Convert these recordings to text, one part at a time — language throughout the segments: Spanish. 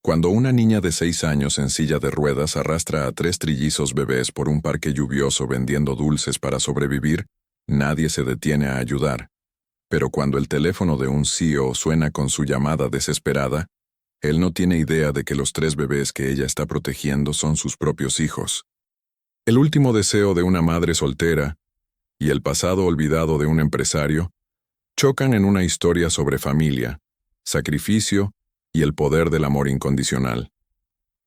Cuando una niña de 6 años en silla de ruedas arrastra a 3 trillizos bebés por un parque lluvioso vendiendo dulces para sobrevivir, nadie se detiene a ayudar. Pero cuando el teléfono de un CEO suena con su llamada desesperada, él no tiene idea de que los 3 bebés que ella está protegiendo son sus propios hijos. El último deseo de una madre soltera y el pasado olvidado de un empresario chocan en una historia sobre familia, sacrificio y el poder del amor incondicional.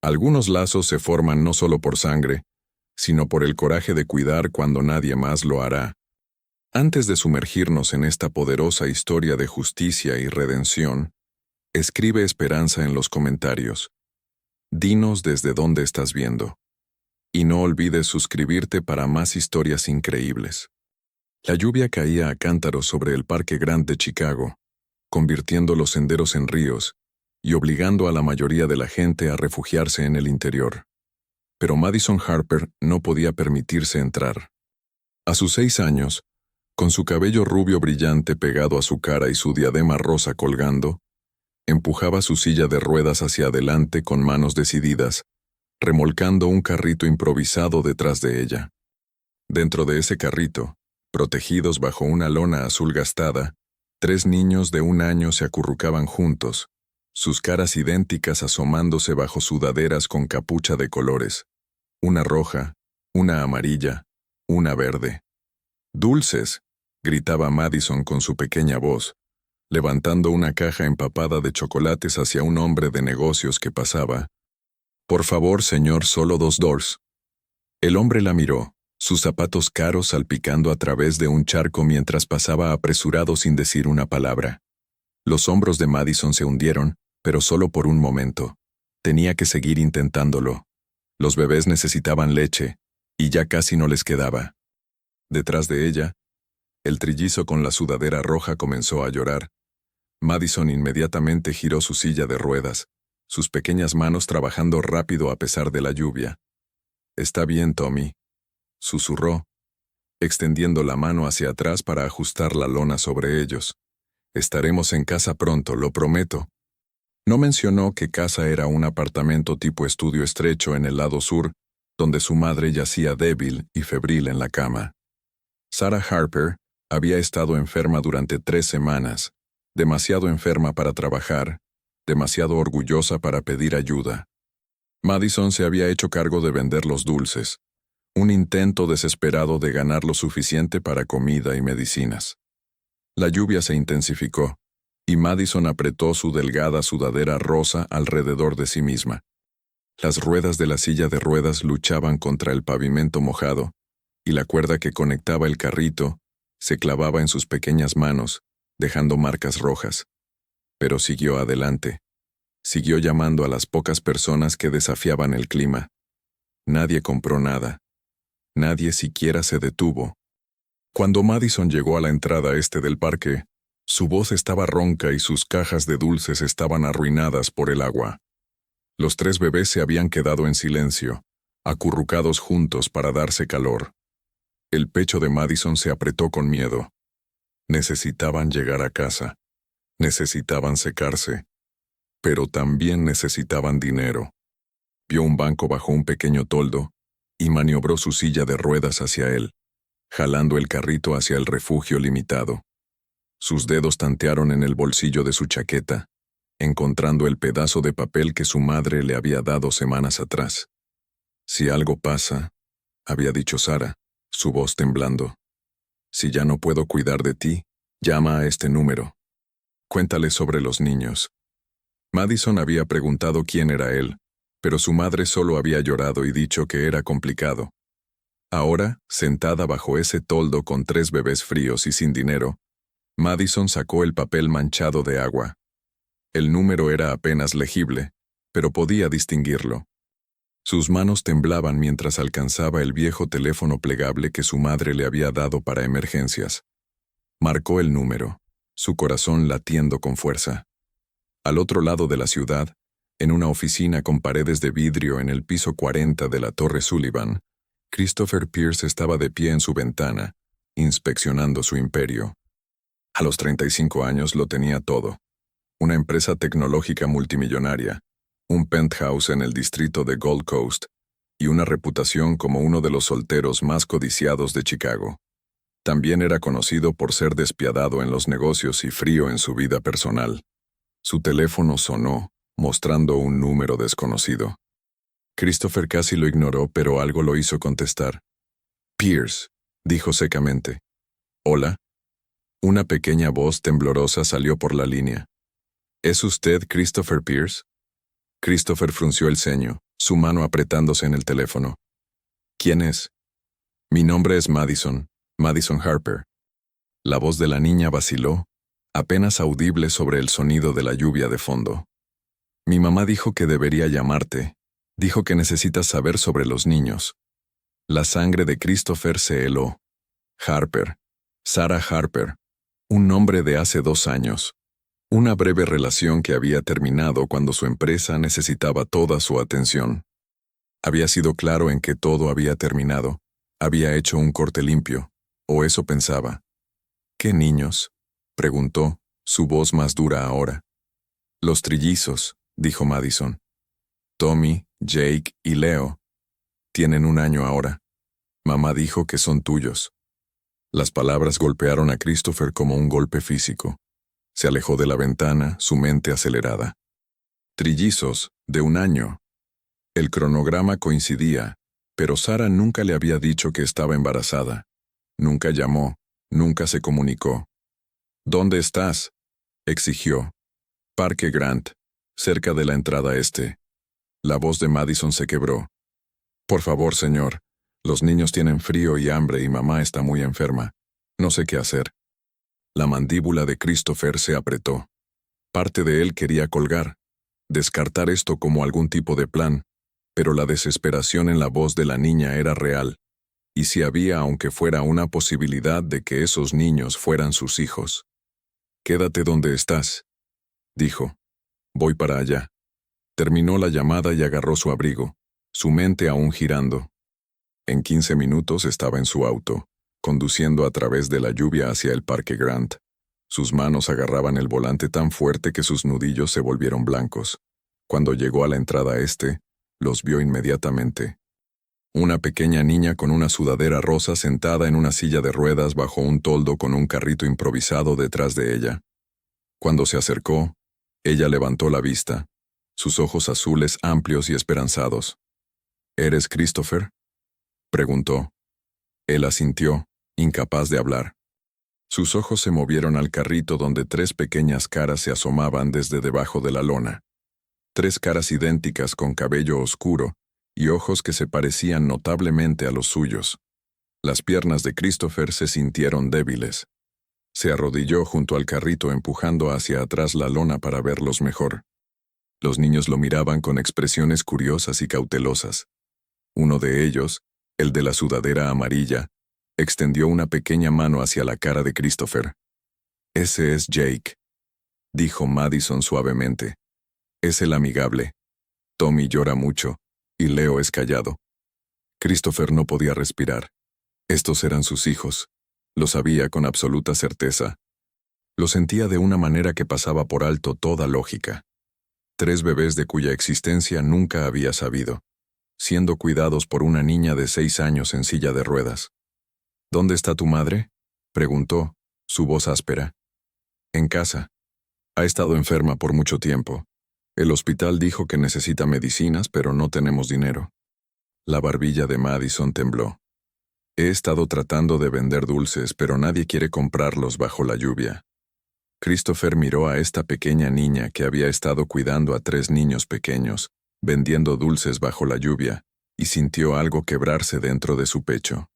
Algunos lazos se forman no solo por sangre, sino por el coraje de cuidar cuando nadie más lo hará. Antes de sumergirnos en esta poderosa historia de justicia y redención, escribe esperanza en los comentarios. Dinos desde dónde estás viendo. Y no olvides suscribirte para más historias increíbles. La lluvia caía a cántaros sobre el Parque Grant de Chicago, convirtiendo los senderos en ríos y obligando a la mayoría de la gente a refugiarse en el interior. Pero Madison Harper no podía permitirse entrar. A sus 6 años, con su cabello rubio brillante pegado a su cara y su diadema rosa colgando, empujaba su silla de ruedas hacia adelante con manos decididas, remolcando un carrito improvisado detrás de ella. Dentro de ese carrito, protegidos bajo una lona azul gastada, 3 niños de 1 año se acurrucaban juntos, sus caras idénticas asomándose bajo sudaderas con capucha de colores, una roja, una amarilla, una verde. «¡Dulces!», gritaba Madison con su pequeña voz, levantando una caja empapada de chocolates hacia un hombre de negocios que pasaba. «Por favor, señor, solo $2». El hombre la miró, sus zapatos caros salpicando a través de un charco mientras pasaba apresurado sin decir una palabra. Los hombros de Madison se hundieron, pero solo por un momento. Tenía que seguir intentándolo. Los bebés necesitaban leche, y ya casi no les quedaba. Detrás de ella, el trillizo con la sudadera roja comenzó a llorar. Madison inmediatamente giró su silla de ruedas, sus pequeñas manos trabajando rápido a pesar de la lluvia. «Está bien, Tommy», susurró, extendiendo la mano hacia atrás para ajustar la lona sobre ellos. «Estaremos en casa pronto, lo prometo». No mencionó que casa era un apartamento tipo estudio estrecho en el lado sur, donde su madre yacía débil y febril en la cama. Sarah Harper había estado enferma durante 3 semanas, demasiado enferma para trabajar, demasiado orgullosa para pedir ayuda. Madison se había hecho cargo de vender los dulces, un intento desesperado de ganar lo suficiente para comida y medicinas. La lluvia se intensificó, y Madison apretó su delgada sudadera rosa alrededor de sí misma. Las ruedas de la silla de ruedas luchaban contra el pavimento mojado, y la cuerda que conectaba el carrito se clavaba en sus pequeñas manos, dejando marcas rojas. Pero siguió adelante. Siguió llamando a las pocas personas que desafiaban el clima. Nadie compró nada. Nadie siquiera se detuvo. Cuando Madison llegó a la entrada este del parque, su voz estaba ronca y sus cajas de dulces estaban arruinadas por el agua. Los 3 bebés se habían quedado en silencio, acurrucados juntos para darse calor. El pecho de Madison se apretó con miedo. Necesitaban llegar a casa. Necesitaban secarse. Pero también necesitaban dinero. Vio un banco bajo un pequeño toldo y maniobró su silla de ruedas hacia él, jalando el carrito hacia el refugio limitado. Sus dedos tantearon en el bolsillo de su chaqueta, encontrando el pedazo de papel que su madre le había dado semanas atrás. «Si algo pasa», había dicho Sarah, su voz temblando. «Si ya no puedo cuidar de ti, llama a este número. Cuéntale sobre los niños». Madison había preguntado quién era él, pero su madre solo había llorado y dicho que era complicado. Ahora, sentada bajo ese toldo con 3 bebés fríos y sin dinero, Madison sacó el papel manchado de agua. El número era apenas legible, pero podía distinguirlo. Sus manos temblaban mientras alcanzaba el viejo teléfono plegable que su madre le había dado para emergencias. Marcó el número, su corazón latiendo con fuerza. Al otro lado de la ciudad, en una oficina con paredes de vidrio en el piso 40 de la Torre Sullivan, Christopher Pierce estaba de pie en su ventana, inspeccionando su imperio. A los 35 años lo tenía todo. Una empresa tecnológica multimillonaria, un penthouse en el distrito de Gold Coast y una reputación como uno de los solteros más codiciados de Chicago. También era conocido por ser despiadado en los negocios y frío en su vida personal. Su teléfono sonó, mostrando un número desconocido. Christopher casi lo ignoró, pero algo lo hizo contestar. Pierce, dijo secamente. Hola. Una pequeña voz temblorosa salió por la línea. ¿Es usted Christopher Pierce? Christopher frunció el ceño, su mano apretándose en el teléfono. ¿Quién es? Mi nombre es Madison Harper. La voz de la niña vaciló, apenas audible sobre el sonido de la lluvia de fondo. Mi mamá dijo que debería llamarte. Dijo que necesitas saber sobre los niños. La sangre de Christopher se heló. Harper. Sarah Harper. Un nombre de hace 2 años. Una breve relación que había terminado cuando su empresa necesitaba toda su atención. Había sido claro en que todo había terminado. Había hecho un corte limpio. O eso pensaba. ¿Qué niños? Preguntó, su voz más dura ahora. Los trillizos, dijo Madison. Tommy, Jake y Leo. Tienen 1 año ahora. Mamá dijo que son tuyos. Las palabras golpearon a Christopher como un golpe físico. Se alejó de la ventana, su mente acelerada. Trillizos, de 1 año. El cronograma coincidía, pero Sarah nunca le había dicho que estaba embarazada. Nunca llamó, nunca se comunicó. ¿Dónde estás? Exigió. Parque Grant, cerca de la entrada este. La voz de Madison se quebró. Por favor, señor. Los niños tienen frío y hambre y mamá está muy enferma. No sé qué hacer. La mandíbula de Christopher se apretó. Parte de él quería colgar, descartar esto como algún tipo de plan, pero la desesperación en la voz de la niña era real, y si había aunque fuera una posibilidad de que esos niños fueran sus hijos. Quédate donde estás, dijo. Voy para allá. Terminó la llamada y agarró su abrigo, su mente aún girando. En 15 minutos estaba en su auto, conduciendo a través de la lluvia hacia el Parque Grant. Sus manos agarraban el volante tan fuerte que sus nudillos se volvieron blancos. Cuando llegó a la entrada este, los vio inmediatamente. Una pequeña niña con una sudadera rosa sentada en una silla de ruedas bajo un toldo con un carrito improvisado detrás de ella. Cuando se acercó, ella levantó la vista, sus ojos azules amplios y esperanzados. ¿Eres Christopher?, preguntó. Él asintió, incapaz de hablar. Sus ojos se movieron al carrito donde 3 pequeñas caras se asomaban desde debajo de la lona. 3 caras idénticas con cabello oscuro y ojos que se parecían notablemente a los suyos. Las piernas de Christopher se sintieron débiles. Se arrodilló junto al carrito empujando hacia atrás la lona para verlos mejor. Los niños lo miraban con expresiones curiosas y cautelosas. Uno de ellos, el de la sudadera amarilla, extendió una pequeña mano hacia la cara de Christopher. Ese es Jake, dijo Madison suavemente. Es el amigable. Tommy llora mucho, y Leo es callado. Christopher no podía respirar. Estos eran sus hijos. Lo sabía con absoluta certeza. Lo sentía de una manera que pasaba por alto toda lógica. 3 bebés de cuya existencia nunca había sabido, siendo cuidados por una niña de 6 años en silla de ruedas. ¿Dónde está tu madre?, preguntó, su voz áspera. En casa. Ha estado enferma por mucho tiempo. El hospital dijo que necesita medicinas, pero no tenemos dinero. La barbilla de Madison tembló. He estado tratando de vender dulces, pero nadie quiere comprarlos bajo la lluvia. Christopher miró a esta pequeña niña que había estado cuidando a 3 niños pequeños, vendiendo dulces bajo la lluvia, y sintió algo quebrarse dentro de su pecho.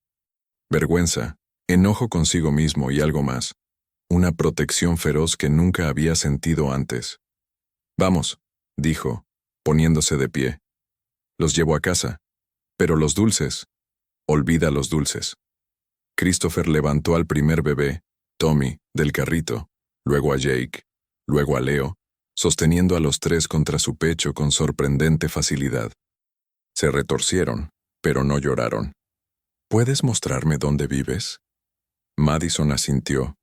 Vergüenza, enojo consigo mismo y algo más. Una protección feroz que nunca había sentido antes. Vamos, dijo, poniéndose de pie. Los llevo a casa. Pero los dulces. Olvida los dulces. Christopher levantó al primer bebé, Tommy, del carrito, luego a Jake, luego a Leo, sosteniendo a los 3 contra su pecho con sorprendente facilidad. Se retorcieron, pero no lloraron. ¿Puedes mostrarme dónde vives? Madison asintió,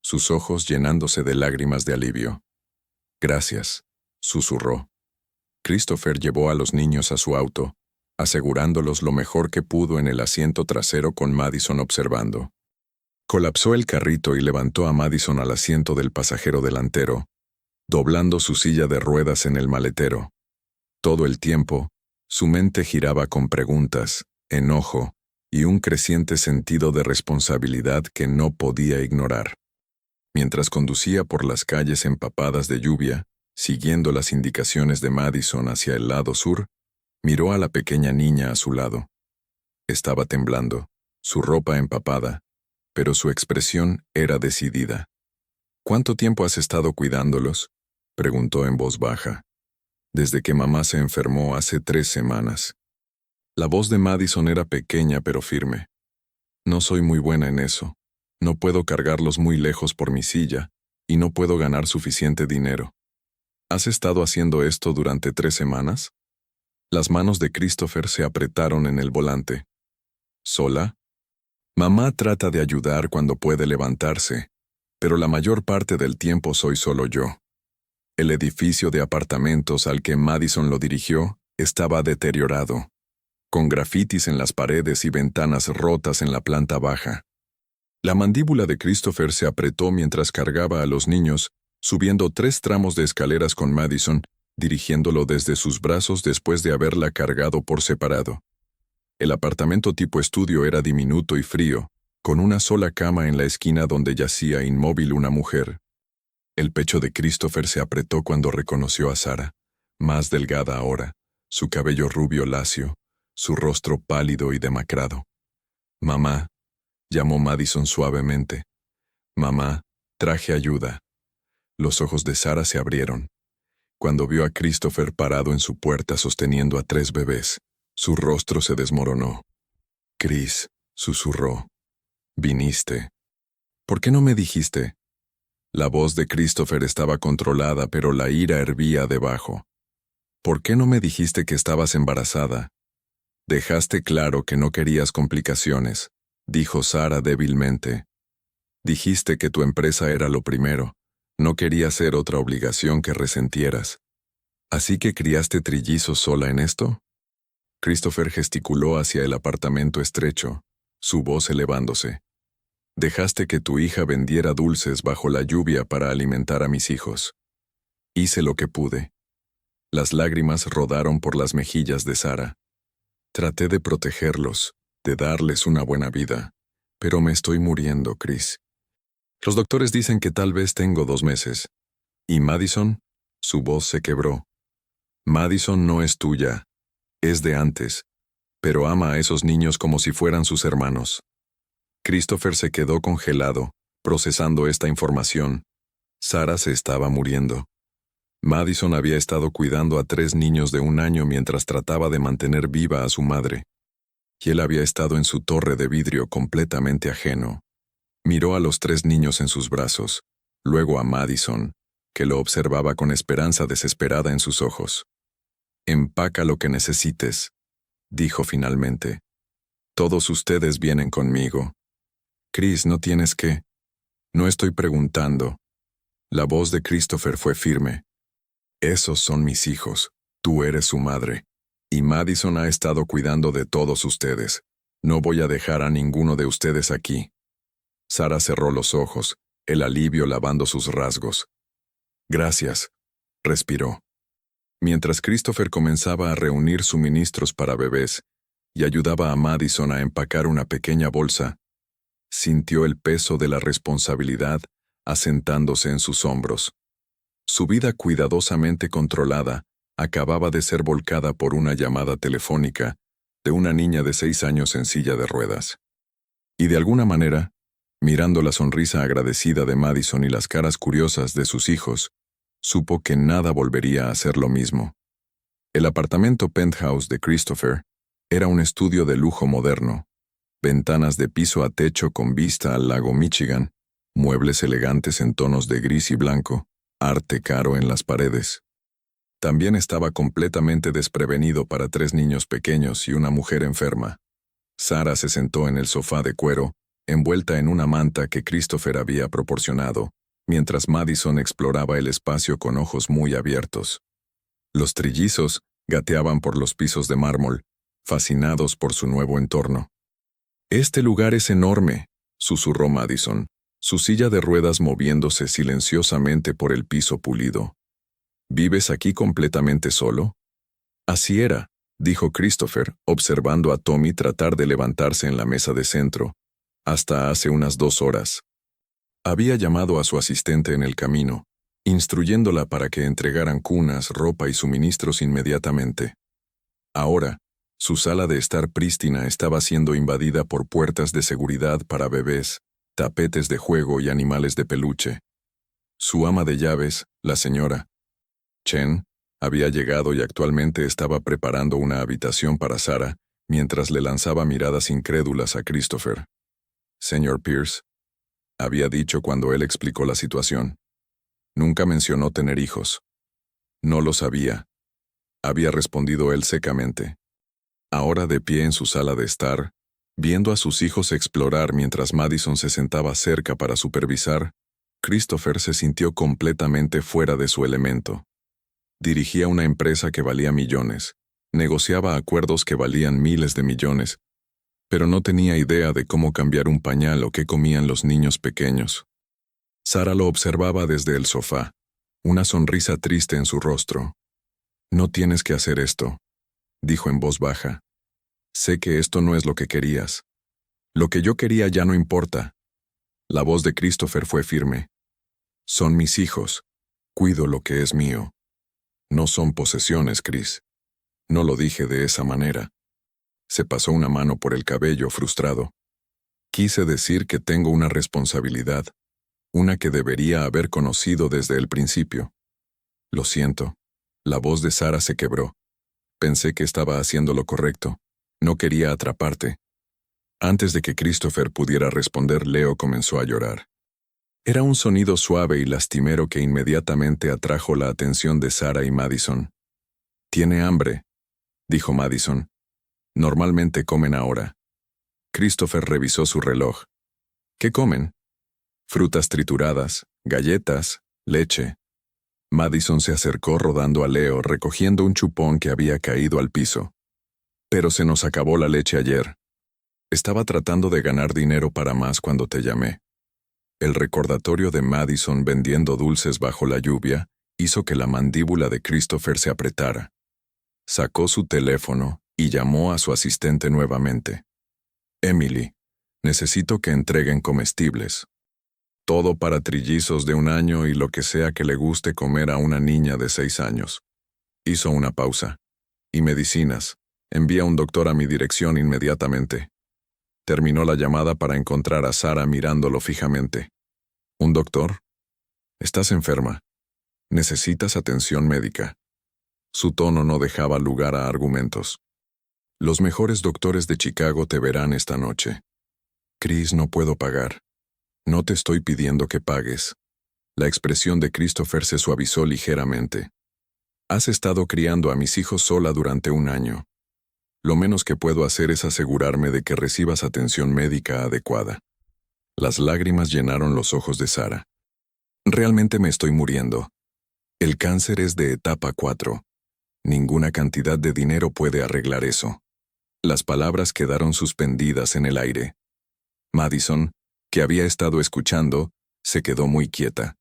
sus ojos llenándose de lágrimas de alivio. Gracias, susurró. Christopher llevó a los niños a su auto, asegurándolos lo mejor que pudo en el asiento trasero con Madison observando. Colapsó el carrito y levantó a Madison al asiento del pasajero delantero, doblando su silla de ruedas en el maletero. Todo el tiempo, su mente giraba con preguntas, enojo y un creciente sentido de responsabilidad que no podía ignorar. Mientras conducía por las calles empapadas de lluvia, siguiendo las indicaciones de Madison hacia el lado sur, miró a la pequeña niña a su lado. Estaba temblando, su ropa empapada, pero su expresión era decidida. ¿Cuánto tiempo has estado cuidándolos?, preguntó en voz baja. Desde que mamá se enfermó hace 3 semanas. La voz de Madison era pequeña pero firme. No soy muy buena en eso. No puedo cargarlos muy lejos por mi silla, y no puedo ganar suficiente dinero. ¿Has estado haciendo esto durante 3 semanas? Las manos de Christopher se apretaron en el volante. ¿Sola? Mamá trata de ayudar cuando puede levantarse, pero la mayor parte del tiempo soy solo yo. El edificio de apartamentos al que Madison lo dirigió estaba deteriorado, con grafitis en las paredes y ventanas rotas en la planta baja. La mandíbula de Christopher se apretó mientras cargaba a los niños, subiendo 3 tramos de escaleras con Madison, dirigiéndolo desde sus brazos después de haberla cargado por separado. El apartamento tipo estudio era diminuto y frío, con una sola cama en la esquina donde yacía inmóvil una mujer. El pecho de Christopher se apretó cuando reconoció a Sarah, más delgada ahora, su cabello rubio lacio, su rostro pálido y demacrado. «Mamá», llamó Madison suavemente. «Mamá, traje ayuda». Los ojos de Sarah se abrieron. Cuando vio a Christopher parado en su puerta sosteniendo a 3 bebés, su rostro se desmoronó. «Chris», susurró. «Viniste. ¿Por qué no me dijiste?» La voz de Christopher estaba controlada, pero la ira hervía debajo. «¿Por qué no me dijiste que estabas embarazada?» «Dejaste claro que no querías complicaciones», dijo Sarah débilmente. «Dijiste que tu empresa era lo primero. No quería ser otra obligación que resentieras. ¿Así que criaste trillizos sola en esto?» Christopher gesticuló hacia el apartamento estrecho, su voz elevándose. «Dejaste que tu hija vendiera dulces bajo la lluvia para alimentar a mis hijos. Hice lo que pude». Las lágrimas rodaron por las mejillas de Sarah. «Traté de protegerlos, de darles una buena vida, pero me estoy muriendo, Chris. Los doctores dicen que tal vez tengo 2 meses. ¿Y Madison?» Su voz se quebró. «Madison no es tuya, es de antes, pero ama a esos niños como si fueran sus hermanos». Christopher se quedó congelado, procesando esta información. Sarah se estaba muriendo. Madison había estado cuidando a 3 niños de 1 año mientras trataba de mantener viva a su madre. Y él había estado en su torre de vidrio completamente ajeno. Miró a los 3 niños en sus brazos, luego a Madison, que lo observaba con esperanza desesperada en sus ojos. «Empaca lo que necesites», dijo finalmente. «Todos ustedes vienen conmigo. Chris, no tienes que». «No estoy preguntando». La voz de Christopher fue firme. «Esos son mis hijos. Tú eres su madre. Y Madison ha estado cuidando de todos ustedes. No voy a dejar a ninguno de ustedes aquí». Sarah cerró los ojos, el alivio lavando sus rasgos. «Gracias», respiró. Mientras Christopher comenzaba a reunir suministros para bebés y ayudaba a Madison a empacar una pequeña bolsa, sintió el peso de la responsabilidad asentándose en sus hombros. Su vida cuidadosamente controlada acababa de ser volcada por una llamada telefónica de una niña de 6 años en silla de ruedas. Y de alguna manera, mirando la sonrisa agradecida de Madison y las caras curiosas de sus hijos, supo que nada volvería a ser lo mismo. El apartamento penthouse de Christopher era un estudio de lujo moderno, ventanas de piso a techo con vista al lago Michigan, muebles elegantes en tonos de gris y blanco, arte caro en las paredes. También estaba completamente desprevenido para 3 niños pequeños y una mujer enferma. Sarah se sentó en el sofá de cuero, envuelta en una manta que Christopher había proporcionado, mientras Madison exploraba el espacio con ojos muy abiertos. Los trillizos gateaban por los pisos de mármol, fascinados por su nuevo entorno. «Este lugar es enorme», susurró Madison, su silla de ruedas moviéndose silenciosamente por el piso pulido. «¿Vives aquí completamente solo?» «Así era», dijo Christopher, observando a Tommy tratar de levantarse en la mesa de centro, hasta hace unas 2 horas. Había llamado a su asistente en el camino, instruyéndola para que entregaran cunas, ropa y suministros inmediatamente. Ahora, su sala de estar prístina estaba siendo invadida por puertas de seguridad para bebés, tapetes de juego y animales de peluche. Su ama de llaves, la señora Chen, había llegado y actualmente estaba preparando una habitación para Sarah, mientras le lanzaba miradas incrédulas a Christopher. «Señor Pierce», había dicho cuando él explicó la situación. Nunca mencionó tener hijos. «No lo sabía», había respondido él secamente. Ahora de pie en su sala de estar, viendo a sus hijos explorar mientras Madison se sentaba cerca para supervisar, Christopher se sintió completamente fuera de su elemento. Dirigía una empresa que valía millones, negociaba acuerdos que valían miles de millones, pero no tenía idea de cómo cambiar un pañal o qué comían los niños pequeños. Sarah lo observaba desde el sofá, una sonrisa triste en su rostro. «No tienes que hacer esto», dijo en voz baja. «Sé que esto no es lo que querías. Lo que yo quería ya no importa». La voz de Christopher fue firme. «Son mis hijos. Cuido lo que es mío. No son posesiones, Chris». No lo dije de esa manera. Se pasó una mano por el cabello, frustrado. «Quise decir que tengo una responsabilidad, una que debería haber conocido desde el principio». «Lo siento». La voz de Sarah se quebró. «Pensé que estaba haciendo lo correcto. No quería atraparte». Antes de que Christopher pudiera responder, Leo comenzó a llorar. Era un sonido suave y lastimero que inmediatamente atrajo la atención de Sarah y Madison. «Tiene hambre», dijo Madison. «Normalmente comen ahora». Christopher revisó su reloj. «¿Qué comen?» «Frutas trituradas, galletas, leche». Madison se acercó rodando a Leo, recogiendo un chupón que había caído al piso. «Pero se nos acabó la leche ayer. Estaba tratando de ganar dinero para más cuando te llamé». El recordatorio de Madison vendiendo dulces bajo la lluvia hizo que la mandíbula de Christopher se apretara. Sacó su teléfono y llamó a su asistente nuevamente. «Emily, necesito que entreguen comestibles. Todo para trillizos de 1 año y lo que sea que le guste comer a una niña de 6 años». Hizo una pausa. «Y medicinas. Envía un doctor a mi dirección inmediatamente». Terminó la llamada para encontrar a Sarah mirándolo fijamente. «¿Un doctor? Estás enferma. Necesitas atención médica». Su tono no dejaba lugar a argumentos. «Los mejores doctores de Chicago te verán esta noche». «Chris, no puedo pagar». «No te estoy pidiendo que pagues». La expresión de Christopher se suavizó ligeramente. «Has estado criando a mis hijos sola durante 1 año. Lo menos que puedo hacer es asegurarme de que recibas atención médica adecuada». Las lágrimas llenaron los ojos de Sarah. «Realmente me estoy muriendo. El cáncer es de etapa 4. Ninguna cantidad de dinero puede arreglar eso». Las palabras quedaron suspendidas en el aire. Madison, que había estado escuchando, se quedó muy quieta.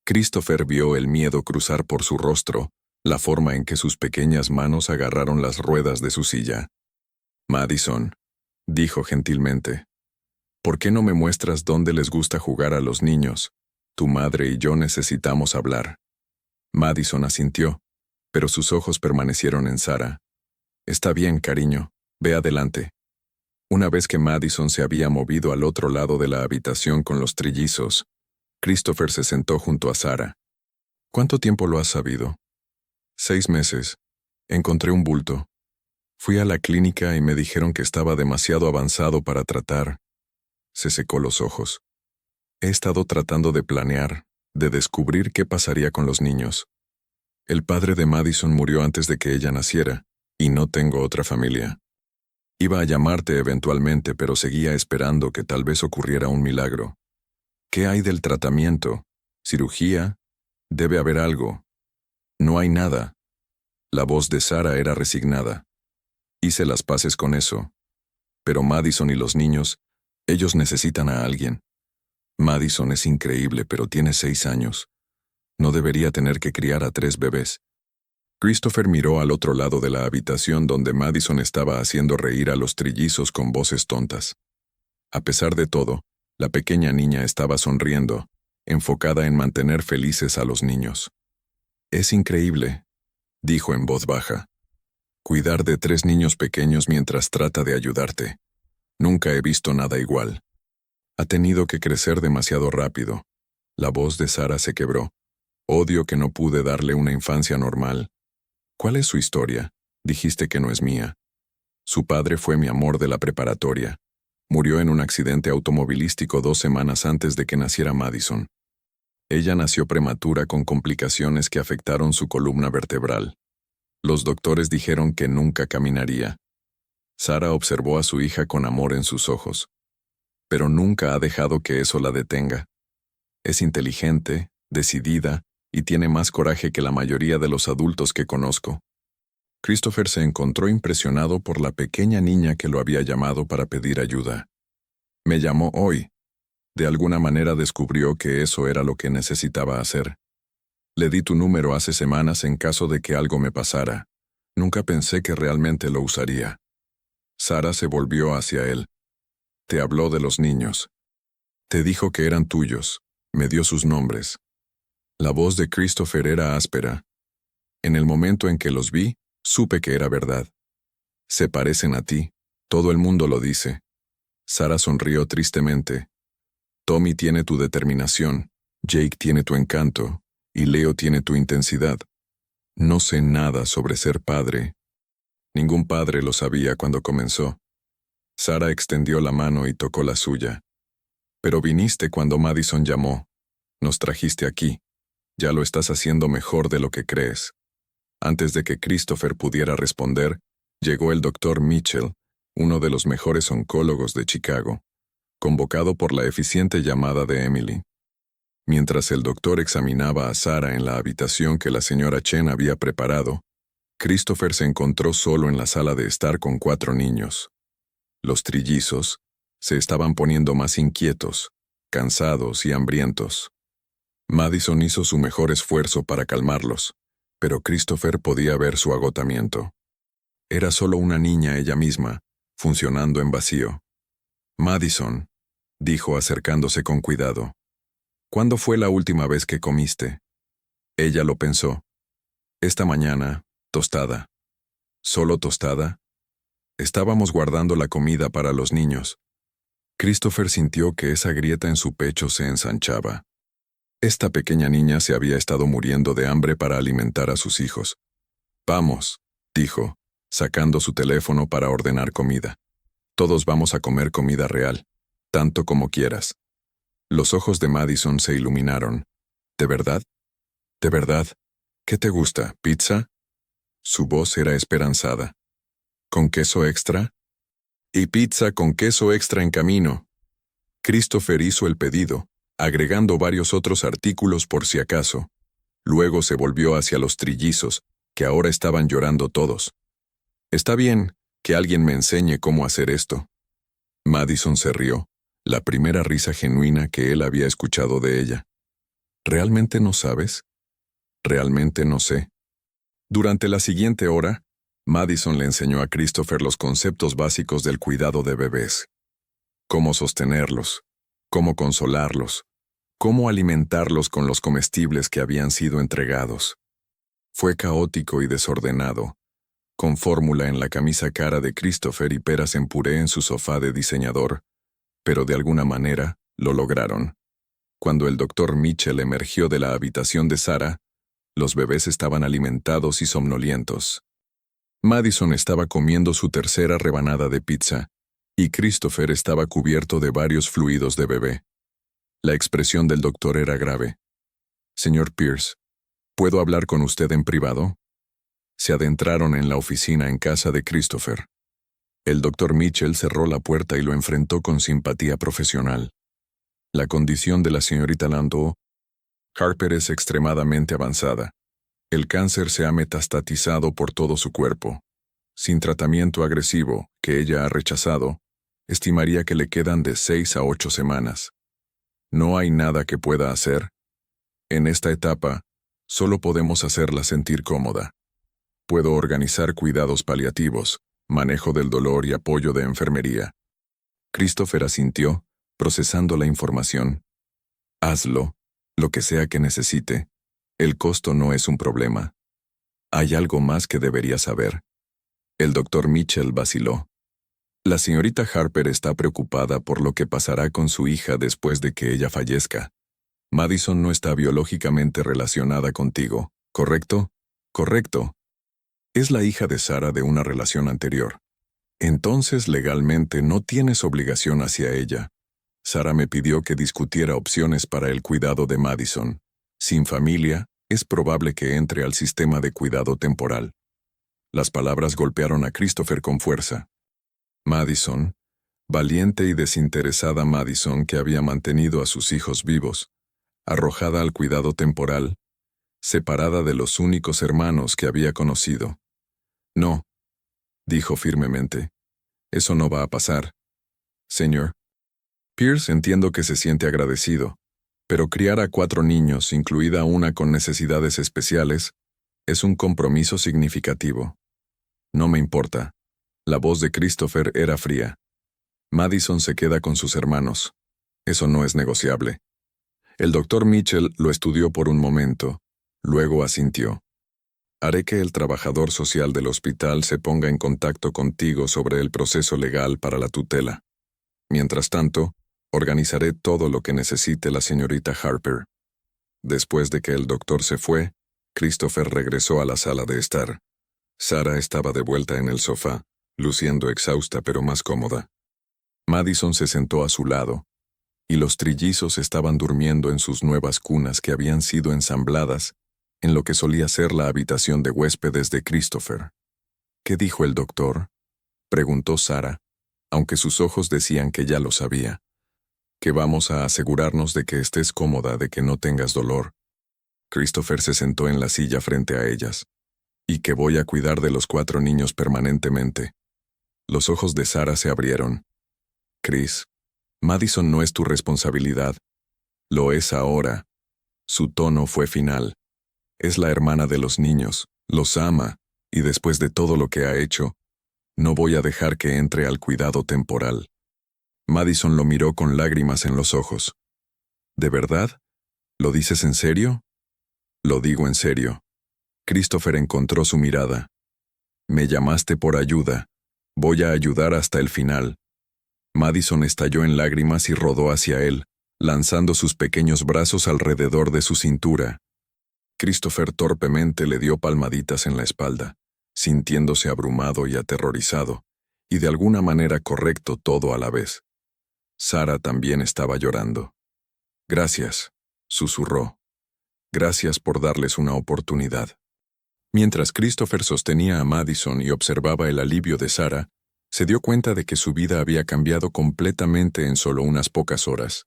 Christopher vio el miedo cruzar por su rostro, la forma en que sus pequeñas manos agarraron las ruedas de su silla. «Madison», dijo gentilmente, «¿por qué no me muestras dónde les gusta jugar a los niños? Tu madre y yo necesitamos hablar». Madison asintió, pero sus ojos permanecieron en Sarah. «Está bien, cariño, ve adelante». Una vez que Madison se había movido al otro lado de la habitación con los trillizos, Christopher se sentó junto a Sarah. «¿Cuánto tiempo lo has sabido?» 6 meses. Encontré un bulto. Fui a la clínica y me dijeron que estaba demasiado avanzado para tratar». Se secó los ojos. «He estado tratando de planear, de descubrir qué pasaría con los niños. El padre de Madison murió antes de que ella naciera, y no tengo otra familia. Iba a llamarte eventualmente, pero seguía esperando que tal vez ocurriera un milagro. ¿Qué hay del tratamiento? ¿Cirugía? Debe haber algo». «No hay nada». La voz de Sarah era resignada. Hice las paces con eso. Pero Madison y los niños, ellos necesitan a alguien. Madison es increíble, pero tiene 6 años. No debería tener que criar a 3 bebés. Christopher miró al otro lado de la habitación donde Madison estaba haciendo reír a los trillizos con voces tontas. A pesar de todo, la pequeña niña estaba sonriendo, enfocada en mantener felices a los niños. «Es increíble», dijo en voz baja. «Cuidar de 3 niños pequeños mientras trata de ayudarte. Nunca he visto nada igual. Ha tenido que crecer demasiado rápido». La voz de Sarah se quebró. «Odio que no pude darle una infancia normal». «¿Cuál es su historia? Dijiste que no es mía». «Su padre fue mi amor de la preparatoria. Murió en un accidente automovilístico 2 semanas antes de que naciera Madison. Ella nació prematura con complicaciones que afectaron su columna vertebral. Los doctores dijeron que nunca caminaría». Sarah observó a su hija con amor en sus ojos. «Pero nunca ha dejado que eso la detenga. Es inteligente, decidida, y tiene más coraje que la mayoría de los adultos que conozco». Christopher se encontró impresionado por la pequeña niña que lo había llamado para pedir ayuda. «Me llamó hoy». De alguna manera descubrió que eso era lo que necesitaba hacer. «Le di tu número hace semanas en caso de que algo me pasara. Nunca pensé que realmente lo usaría». Sarah se volvió hacia él. «Te habló de los niños. Te dijo que eran tuyos. Me dio sus nombres». La voz de Christopher era áspera. «En el momento en que los vi, supe que era verdad. Se parecen a ti. Todo el mundo lo dice». Sarah sonrió tristemente. «Tommy tiene tu determinación, Jake tiene tu encanto, y Leo tiene tu intensidad. No sé nada sobre ser padre». Ningún padre lo sabía cuando comenzó. Sarah extendió la mano y tocó la suya. «Pero viniste cuando Madison llamó. Nos trajiste aquí. Ya lo estás haciendo mejor de lo que crees». Antes de que Christopher pudiera responder, llegó el Dr. Mitchell, uno de los mejores oncólogos de Chicago, convocado por la eficiente llamada de Emily. Mientras el doctor examinaba a Sarah en la habitación que la señora Chen había preparado, Christopher se encontró solo en la sala de estar con 4 niños. Los trillizos se estaban poniendo más inquietos, cansados y hambrientos. Madison hizo su mejor esfuerzo para calmarlos, pero Christopher podía ver su agotamiento. Era solo una niña ella misma, funcionando en vacío. «Madison», dijo acercándose con cuidado, «¿cuándo fue la última vez que comiste?» Ella lo pensó. «Esta mañana, tostada». «¿Solo tostada?» «Estábamos guardando la comida para los niños». Christopher sintió que esa grieta en su pecho se ensanchaba. Esta pequeña niña se había estado muriendo de hambre para alimentar a sus hijos. «Vamos», dijo, sacando su teléfono para ordenar comida. «Todos vamos a comer comida real, tanto como quieras». Los ojos de Madison se iluminaron. «¿De verdad? ¿De verdad? ¿Qué te gusta? ¿Pizza?» Su voz era esperanzada. «¿Con queso extra?» «Y pizza con queso extra en camino». Christopher hizo el pedido, agregando varios otros artículos por si acaso. Luego se volvió hacia los trillizos, que ahora estaban llorando todos. «Está bien, que alguien me enseñe cómo hacer esto». Madison se rió, la primera risa genuina que él había escuchado de ella. «¿Realmente no sabes?» «Realmente no sé». Durante la siguiente hora, Madison le enseñó a Christopher los conceptos básicos del cuidado de bebés. Cómo sostenerlos, cómo consolarlos, cómo alimentarlos con los comestibles que habían sido entregados. Fue caótico y desordenado, con fórmula en la camisa cara de Christopher y peras en puré en su sofá de diseñador, pero de alguna manera lo lograron. Cuando el Dr. Mitchell emergió de la habitación de Sarah, los bebés estaban alimentados y somnolientos. Madison estaba comiendo su tercera rebanada de pizza, y Christopher estaba cubierto de varios fluidos de bebé. La expresión del doctor era grave. «Señor Pierce, ¿puedo hablar con usted en privado?» Se adentraron en la oficina en casa de Christopher. El Dr. Mitchell cerró la puerta y lo enfrentó con simpatía profesional. «La condición de la señorita Landau Harper es extremadamente avanzada. El cáncer se ha metastatizado por todo su cuerpo. Sin tratamiento agresivo, que ella ha rechazado, estimaría que le quedan de 6 a 8 semanas. No hay nada que pueda hacer. En esta etapa, solo podemos hacerla sentir cómoda. Puedo organizar cuidados paliativos, manejo del dolor y apoyo de enfermería. Christopher asintió, procesando la información. Hazlo, lo que sea que necesite. El costo no es un problema. Hay algo más que debería saber. El doctor Mitchell vaciló. La señorita Harper está preocupada por lo que pasará con su hija después de que ella fallezca. Madison no está biológicamente relacionada contigo, ¿correcto? Correcto. Es la hija de Sarah de una relación anterior. Entonces legalmente no tienes obligación hacia ella. Sarah me pidió que discutiera opciones para el cuidado de Madison. Sin familia, es probable que entre al sistema de cuidado temporal. Las palabras golpearon a Christopher con fuerza. Madison, valiente y desinteresada Madison que había mantenido a sus hijos vivos, arrojada al cuidado temporal, separada de los únicos hermanos que había conocido. No, dijo firmemente. Eso no va a pasar. Señor. Pierce, entiendo que se siente agradecido, pero criar a 4 niños, incluida una con necesidades especiales, es un compromiso significativo. No me importa. La voz de Christopher era fría. Madison se queda con sus hermanos. Eso no es negociable. El doctor Mitchell lo estudió por un momento, luego asintió. Haré que el trabajador social del hospital se ponga en contacto contigo sobre el proceso legal para la tutela. Mientras tanto, organizaré todo lo que necesite la señorita Harper. Después de que el doctor se fue, Christopher regresó a la sala de estar. Sarah estaba de vuelta en el sofá, luciendo exhausta pero más cómoda. Madison se sentó a su lado, y los trillizos estaban durmiendo en sus nuevas cunas que habían sido ensambladas en lo que solía ser la habitación de huéspedes de Christopher. ¿Qué dijo el doctor?, preguntó Sarah, aunque sus ojos decían que ya lo sabía. Que vamos a asegurarnos de que estés cómoda, de que no tengas dolor. Christopher se sentó en la silla frente a ellas. Y que voy a cuidar de los 4 niños permanentemente. Los ojos de Sarah se abrieron. Chris, Madison no es tu responsabilidad. Lo es ahora. Su tono fue final. Es la hermana de los niños, los ama, y después de todo lo que ha hecho, no voy a dejar que entre al cuidado temporal. Madison lo miró con lágrimas en los ojos. ¿De verdad? ¿Lo dices en serio? Lo digo en serio. Christopher encontró su mirada. Me llamaste por ayuda. Voy a ayudar hasta el final. Madison estalló en lágrimas y rodó hacia él, lanzando sus pequeños brazos alrededor de su cintura. Christopher torpemente le dio palmaditas en la espalda, sintiéndose abrumado y aterrorizado, y de alguna manera correcto todo a la vez. Sarah también estaba llorando. Gracias, susurró. Gracias por darles una oportunidad. Mientras Christopher sostenía a Madison y observaba el alivio de Sarah, se dio cuenta de que su vida había cambiado completamente en solo unas pocas horas.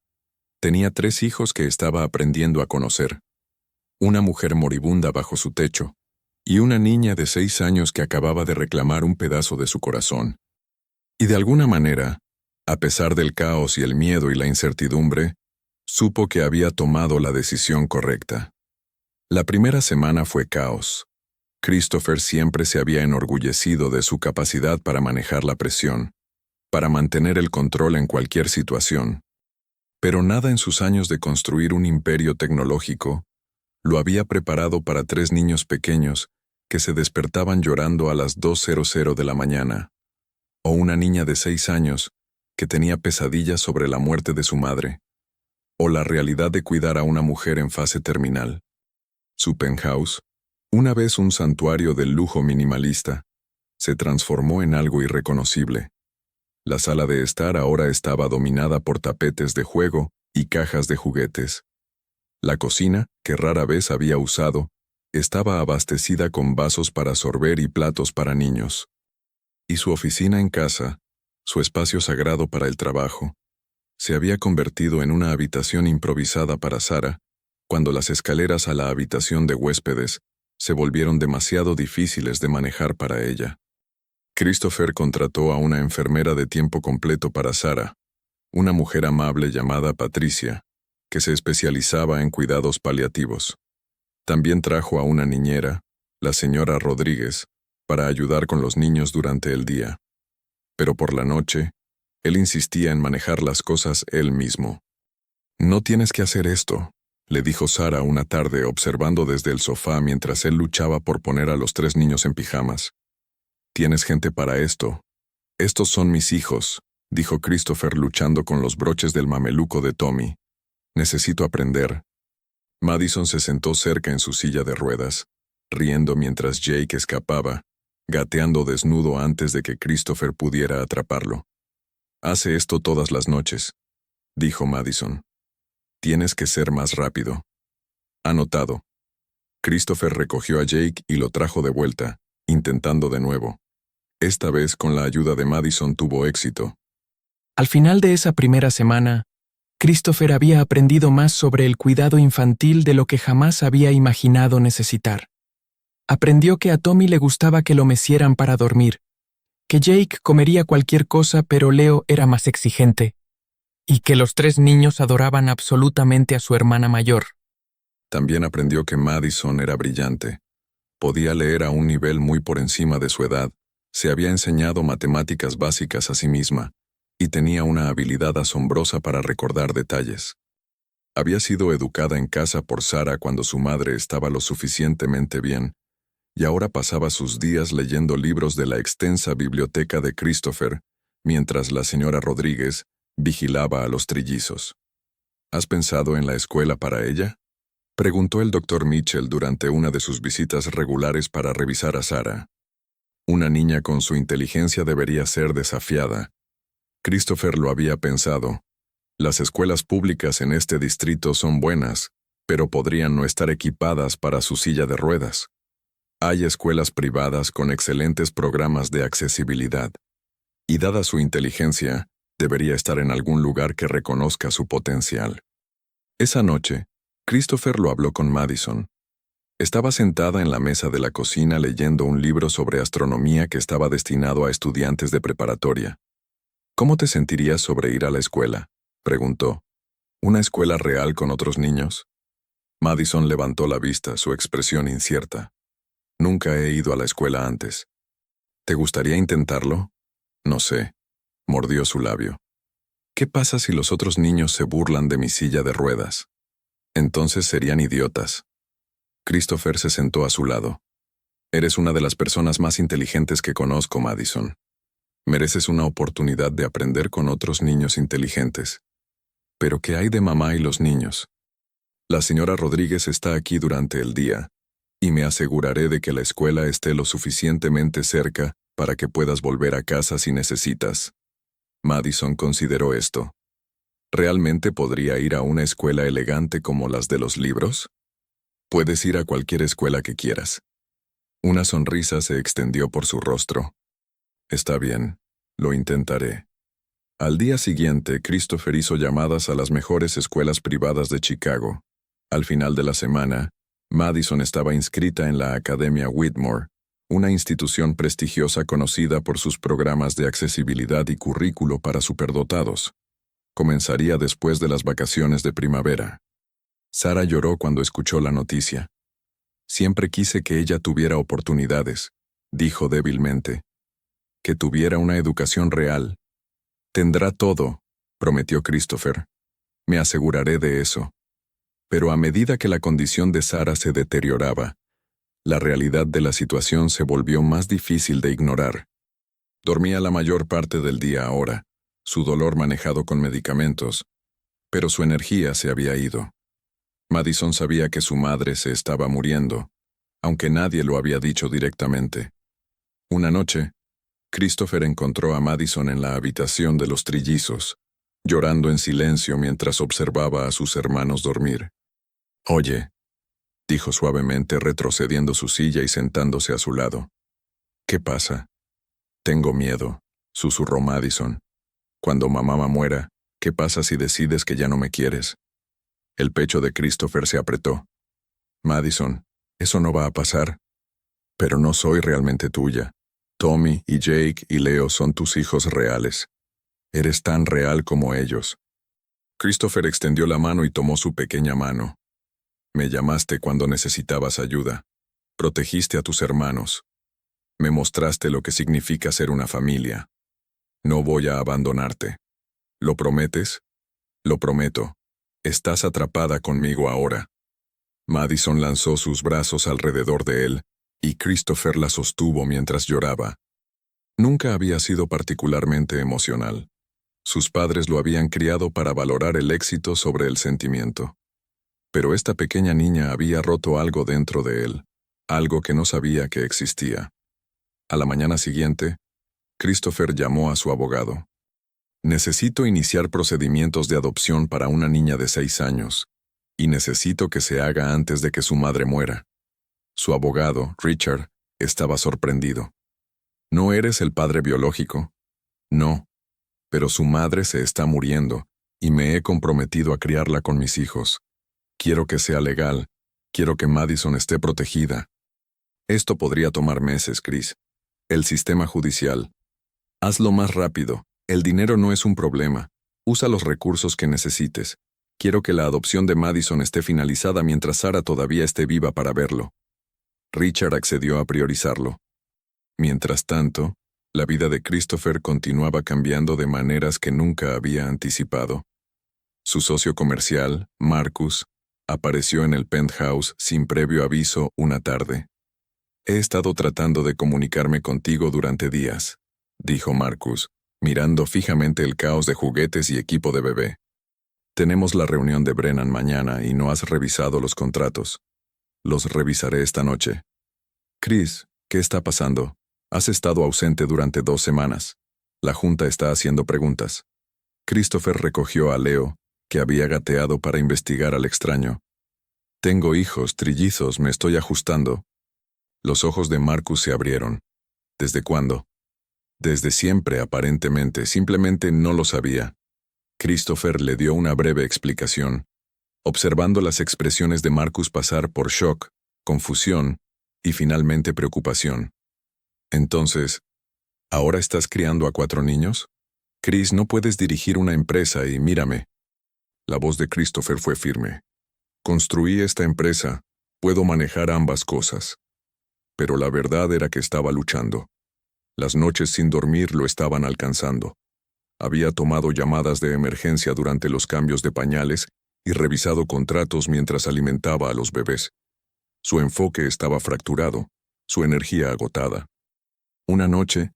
Tenía 3 hijos que estaba aprendiendo a conocer. Una mujer moribunda bajo su techo, y una niña de 6 años que acababa de reclamar un pedazo de su corazón. Y de alguna manera, a pesar del caos y el miedo y la incertidumbre, supo que había tomado la decisión correcta. La primera semana fue caos. Christopher siempre se había enorgullecido de su capacidad para manejar la presión, para mantener el control en cualquier situación. Pero nada en sus años de construir un imperio tecnológico lo había preparado para 3 niños pequeños que se despertaban llorando a las 2:00 de la mañana, o una niña de 6 años que tenía pesadillas sobre la muerte de su madre, o la realidad de cuidar a una mujer en fase terminal. Su penthouse, una vez un santuario del lujo minimalista, se transformó en algo irreconocible. La sala de estar ahora estaba dominada por tapetes de juego y cajas de juguetes. La cocina, que rara vez había usado, estaba abastecida con vasos para sorber y platos para niños. Y su oficina en casa, su espacio sagrado para el trabajo, se había convertido en una habitación improvisada para Sarah, cuando las escaleras a la habitación de huéspedes se volvieron demasiado difíciles de manejar para ella. Christopher contrató a una enfermera de tiempo completo para Sarah, una mujer amable llamada Patricia, que se especializaba en cuidados paliativos. También trajo a una niñera, la señora Rodríguez, para ayudar con los niños durante el día. Pero por la noche, él insistía en manejar las cosas él mismo. «No tienes que hacer esto», le dijo Sarah una tarde observando desde el sofá mientras él luchaba por poner a los 3 niños en pijamas. «Tienes gente para esto. Estos son mis hijos», dijo Christopher luchando con los broches del mameluco de Tommy. «Necesito aprender». Madison se sentó cerca en su silla de ruedas, riendo mientras Jake escapaba, gateando desnudo antes de que Christopher pudiera atraparlo. «Hace esto todas las noches», dijo Madison. «Tienes que ser más rápido». Anotado. Christopher recogió a Jake y lo trajo de vuelta, intentando de nuevo. Esta vez, con la ayuda de Madison, tuvo éxito. Al final de esa primera semana, Christopher había aprendido más sobre el cuidado infantil de lo que jamás había imaginado necesitar. Aprendió que a Tommy le gustaba que lo mecieran para dormir, que Jake comería cualquier cosa pero Leo era más exigente, y que los 3 niños adoraban absolutamente a su hermana mayor. También aprendió que Madison era brillante. Podía leer a un nivel muy por encima de su edad, se había enseñado matemáticas básicas a sí misma, y tenía una habilidad asombrosa para recordar detalles. Había sido educada en casa por Sarah cuando su madre estaba lo suficientemente bien, y ahora pasaba sus días leyendo libros de la extensa biblioteca de Christopher, mientras la señora Rodríguez vigilaba a los trillizos. ¿Has pensado en la escuela para ella?, preguntó el Dr. Mitchell durante una de sus visitas regulares para revisar a Sarah. Una niña con su inteligencia debería ser desafiada. Christopher lo había pensado. Las escuelas públicas en este distrito son buenas, pero podrían no estar equipadas para su silla de ruedas. Hay escuelas privadas con excelentes programas de accesibilidad. Y dada su inteligencia, debería estar en algún lugar que reconozca su potencial. Esa noche, Christopher lo habló con Madison. Estaba sentada en la mesa de la cocina leyendo un libro sobre astronomía que estaba destinado a estudiantes de preparatoria. «¿Cómo te sentirías sobre ir a la escuela?», preguntó. «¿Una escuela real con otros niños?». Madison levantó la vista, su expresión incierta. «Nunca he ido a la escuela antes». «¿Te gustaría intentarlo?». «No sé», mordió su labio. «¿Qué pasa si los otros niños se burlan de mi silla de ruedas?». «Entonces serían idiotas». Christopher se sentó a su lado. «Eres una de las personas más inteligentes que conozco, Madison. Mereces una oportunidad de aprender con otros niños inteligentes». «¿Pero qué hay de mamá y los niños?». «La señora Rodríguez está aquí durante el día, y me aseguraré de que la escuela esté lo suficientemente cerca para que puedas volver a casa si necesitas». Madison consideró esto. ¿Realmente podría ir a una escuela elegante como las de los libros? «Puedes ir a cualquier escuela que quieras». Una sonrisa se extendió por su rostro. «Está bien, lo intentaré». Al día siguiente, Christopher hizo llamadas a las mejores escuelas privadas de Chicago. Al final de la semana, Madison estaba inscrita en la Academia Whitmore, una institución prestigiosa conocida por sus programas de accesibilidad y currículo para superdotados. Comenzaría después de las vacaciones de primavera. Sarah lloró cuando escuchó la noticia. «Siempre quise que ella tuviera oportunidades», dijo débilmente. «Que tuviera una educación real». «Tendrá todo», prometió Christopher. «Me aseguraré de eso». Pero a medida que la condición de Sarah se deterioraba, la realidad de la situación se volvió más difícil de ignorar. Dormía la mayor parte del día ahora, su dolor manejado con medicamentos, pero su energía se había ido. Madison sabía que su madre se estaba muriendo, aunque nadie lo había dicho directamente. Una noche, Christopher encontró a Madison en la habitación de los trillizos, llorando en silencio mientras observaba a sus hermanos dormir. «Oye», dijo suavemente retrocediendo su silla y sentándose a su lado. «¿Qué pasa?». «Tengo miedo», susurró Madison. «Cuando mamá muera, ¿qué pasa si decides que ya no me quieres?». El pecho de Christopher se apretó. «Madison, Eso no va a pasar. Pero no soy realmente tuya. Tommy y Jake y Leo son tus hijos reales. Eres tan real como ellos. Christopher extendió la mano y tomó su pequeña mano. Me llamaste cuando necesitabas ayuda. Protegiste a tus hermanos. Me mostraste lo que significa ser una familia. No voy a abandonarte. ¿Lo prometes? Lo prometo. Estás atrapada conmigo ahora. Madison lanzó sus brazos alrededor de él, y Christopher la sostuvo mientras lloraba. Nunca había sido particularmente emocional. Sus padres lo habían criado para valorar el éxito sobre el sentimiento. Pero esta pequeña niña había roto algo dentro de él, algo que no sabía que existía. A la mañana siguiente, Christopher llamó a su abogado. Necesito iniciar procedimientos de adopción para una niña de 6 años, y necesito que se haga antes de que su madre muera. Su abogado, Richard, estaba sorprendido. ¿No eres el padre biológico? No, pero su madre se está muriendo, y me he comprometido a criarla con mis hijos. Quiero que sea legal, quiero que Madison esté protegida. Esto podría tomar meses, Chris. El sistema judicial. Hazlo más rápido. El dinero no es un problema. Usa los recursos que necesites. Quiero que la adopción de Madison esté finalizada mientras Sarah todavía esté viva para verlo. Richard accedió a priorizarlo. Mientras tanto, la vida de Christopher continuaba cambiando de maneras que nunca había anticipado. Su socio comercial, Marcus, apareció en el penthouse sin previo aviso una tarde. He estado tratando de comunicarme contigo durante días, dijo Marcus, mirando fijamente el caos de juguetes y equipo de bebé. Tenemos la reunión de Brennan mañana y no has revisado los contratos. Los revisaré esta noche. Chris, ¿qué está pasando? Has estado ausente durante 2 semanas. La junta está haciendo preguntas. Christopher recogió a Leo, que había gateado para investigar al extraño. Tengo hijos, trillizos, me estoy ajustando. Los ojos de Marcus se abrieron. ¿Desde cuándo? Desde siempre, aparentemente, simplemente no lo sabía. Christopher le dio una breve explicación, observando las expresiones de Marcus pasar por shock, confusión y finalmente preocupación. Entonces, ¿ahora estás criando a 4 niños? Chris, no puedes dirigir una empresa y mírame. La voz de Christopher fue firme. Construí esta empresa, puedo manejar ambas cosas. Pero la verdad era que estaba luchando. Las noches sin dormir lo estaban alcanzando. Había tomado llamadas de emergencia durante los cambios de pañales y revisado contratos mientras alimentaba a los bebés. Su enfoque estaba fracturado, su energía agotada. Una noche,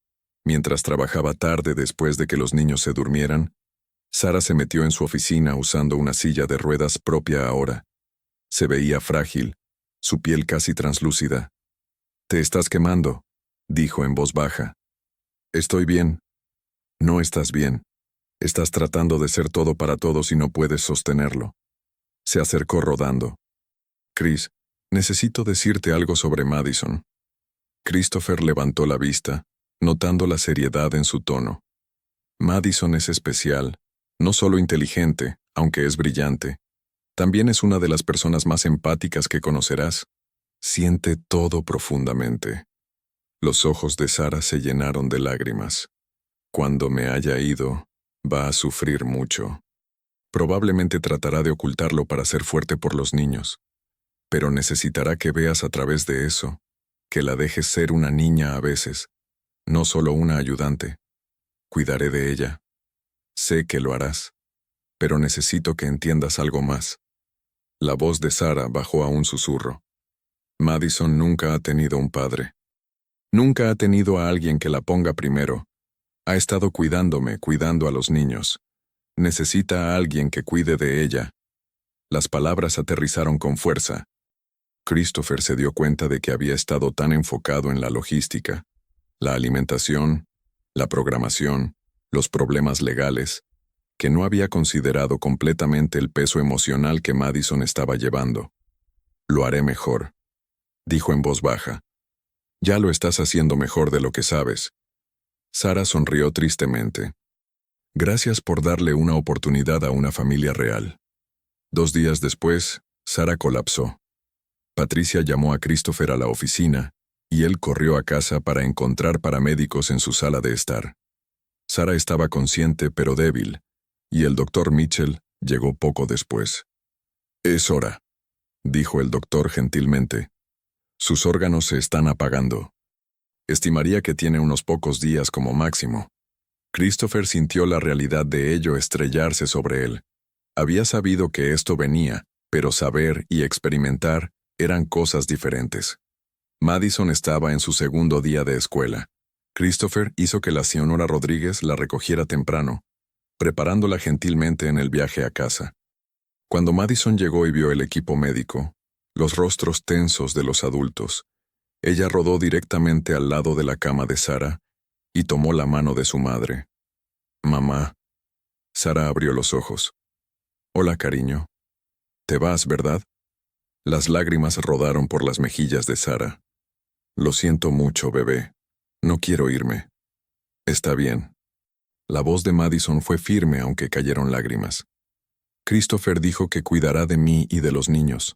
mientras trabajaba tarde después de que los niños se durmieran, Sarah se metió en su oficina usando una silla de ruedas propia ahora. Se veía frágil, su piel casi translúcida. «Te estás quemando», dijo en voz baja. «Estoy bien». «No estás bien. Estás tratando de ser todo para todos y no puedes sostenerlo». Se acercó rodando. «Chris, necesito decirte algo sobre Madison». Christopher levantó la vista, notando la seriedad en su tono. «Madison es especial, no solo inteligente, aunque es brillante. También es una de las personas más empáticas que conocerás. Siente todo profundamente». Los ojos de Sarah se llenaron de lágrimas. «Cuando me haya ido, va a sufrir mucho. Probablemente tratará de ocultarlo para ser fuerte por los niños. Pero necesitará que veas a través de eso, que la dejes ser una niña a veces, no solo una ayudante. Cuidaré de ella. Sé que lo harás, pero necesito que entiendas algo más». La voz de Sarah bajó a un susurro. Madison nunca ha tenido un padre. Nunca ha tenido a alguien que la ponga primero. Ha estado cuidándome, cuidando a los niños. Necesita a alguien que cuide de ella. Las palabras aterrizaron con fuerza. Christopher se dio cuenta de que había estado tan enfocado en la logística, la alimentación, la programación, los problemas legales, que no había considerado completamente el peso emocional que Madison estaba llevando. «Lo haré mejor», dijo en voz baja. «Ya lo estás haciendo mejor de lo que sabes». Sarah sonrió tristemente. «Gracias por darle una oportunidad a una familia real». 2 días después, Sarah colapsó. Patricia llamó a Christopher a la oficina y él corrió a casa para encontrar paramédicos en su sala de estar. Sara estaba consciente pero débil, y el doctor Mitchell llegó poco después. «Es hora», dijo el doctor gentilmente. «Sus órganos se están apagando. Estimaría que tiene unos pocos días como máximo». Christopher sintió la realidad de ello estrellarse sobre él. Había sabido que esto venía, pero saber y experimentar eran cosas diferentes. Madison estaba en su segundo día de escuela. Christopher hizo que la señora Rodríguez la recogiera temprano, preparándola gentilmente en el viaje a casa. Cuando Madison llegó y vio el equipo médico, los rostros tensos de los adultos, ella rodó directamente al lado de la cama de Sara y tomó la mano de su madre. «Mamá». Sara abrió los ojos. «Hola, cariño. Te vas, ¿verdad?» Las lágrimas rodaron por las mejillas de Sara. «Lo siento mucho, bebé. No quiero irme». «Está bien». La voz de Madison fue firme aunque cayeron lágrimas. «Christopher dijo que cuidará de mí y de los niños.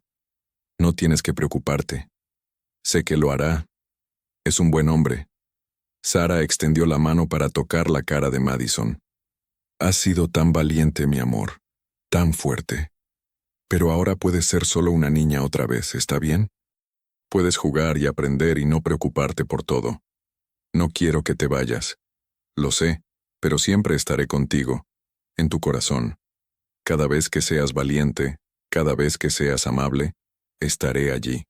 No tienes que preocuparte. Sé que lo hará. Es un buen hombre». Sara extendió la mano para tocar la cara de Madison. «Has sido tan valiente, mi amor, tan fuerte. Pero ahora puedes ser solo una niña otra vez, ¿está bien? Puedes jugar y aprender y no preocuparte por todo. No quiero que te vayas. Lo sé, pero siempre estaré contigo, en tu corazón. Cada vez que seas valiente, cada vez que seas amable, estaré allí».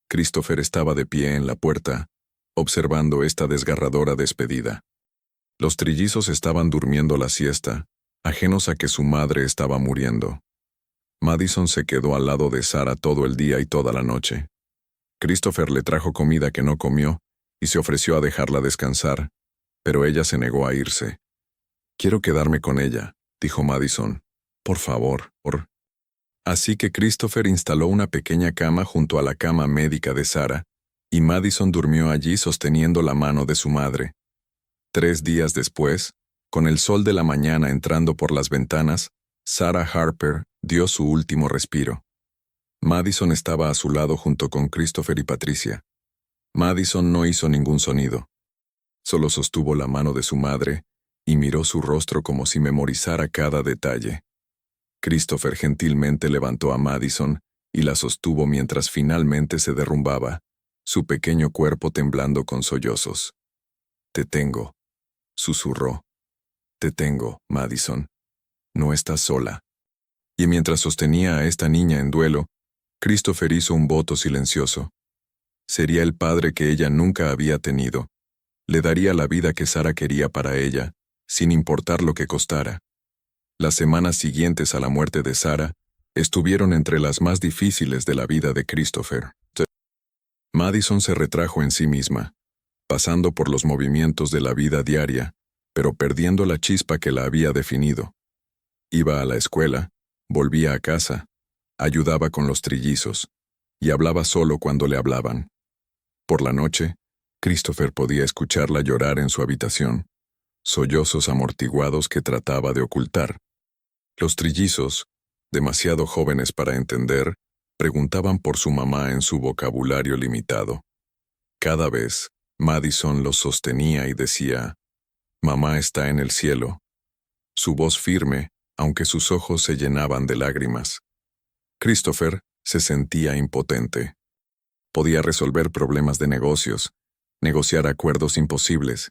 Christopher estaba de pie en la puerta, observando esta desgarradora despedida. Los trillizos estaban durmiendo la siesta, ajenos a que su madre estaba muriendo. Madison se quedó al lado de Sara todo el día y toda la noche. Christopher le trajo comida que no comió y se ofreció a dejarla descansar, pero ella se negó a irse. «Quiero quedarme con ella», dijo Madison. «Por favor, por». Así que Christopher instaló una pequeña cama junto a la cama médica de Sara, y Madison durmió allí sosteniendo la mano de su madre. 3 días después, con el sol de la mañana entrando por las ventanas, Sarah Harper dio su último respiro. Madison estaba a su lado junto con Christopher y Patricia. Madison no hizo ningún sonido. Solo sostuvo la mano de su madre y miró su rostro como si memorizara cada detalle. Christopher gentilmente levantó a Madison y la sostuvo mientras finalmente se derrumbaba, su pequeño cuerpo temblando con sollozos. «Te tengo», susurró. «Te tengo, Madison. No estás sola». Y mientras sostenía a esta niña en duelo, Christopher hizo un voto silencioso. Sería el padre que ella nunca había tenido. Le daría la vida que Sara quería para ella, sin importar lo que costara. Las semanas siguientes a la muerte de Sara estuvieron entre las más difíciles de la vida de Christopher. Madison se retrajo en sí misma, pasando por los movimientos de la vida diaria, pero perdiendo la chispa que la había definido. Iba a la escuela, volvía a casa, ayudaba con los trillizos, y hablaba solo cuando le hablaban. Por la noche, Christopher podía escucharla llorar en su habitación, sollozos amortiguados que trataba de ocultar. Los trillizos, demasiado jóvenes para entender, preguntaban por su mamá en su vocabulario limitado. Cada vez, Madison los sostenía y decía, «Mamá está en el cielo». Su voz firme, aunque sus ojos se llenaban de lágrimas. Christopher se sentía impotente. Podía resolver problemas de negocios, negociar acuerdos imposibles,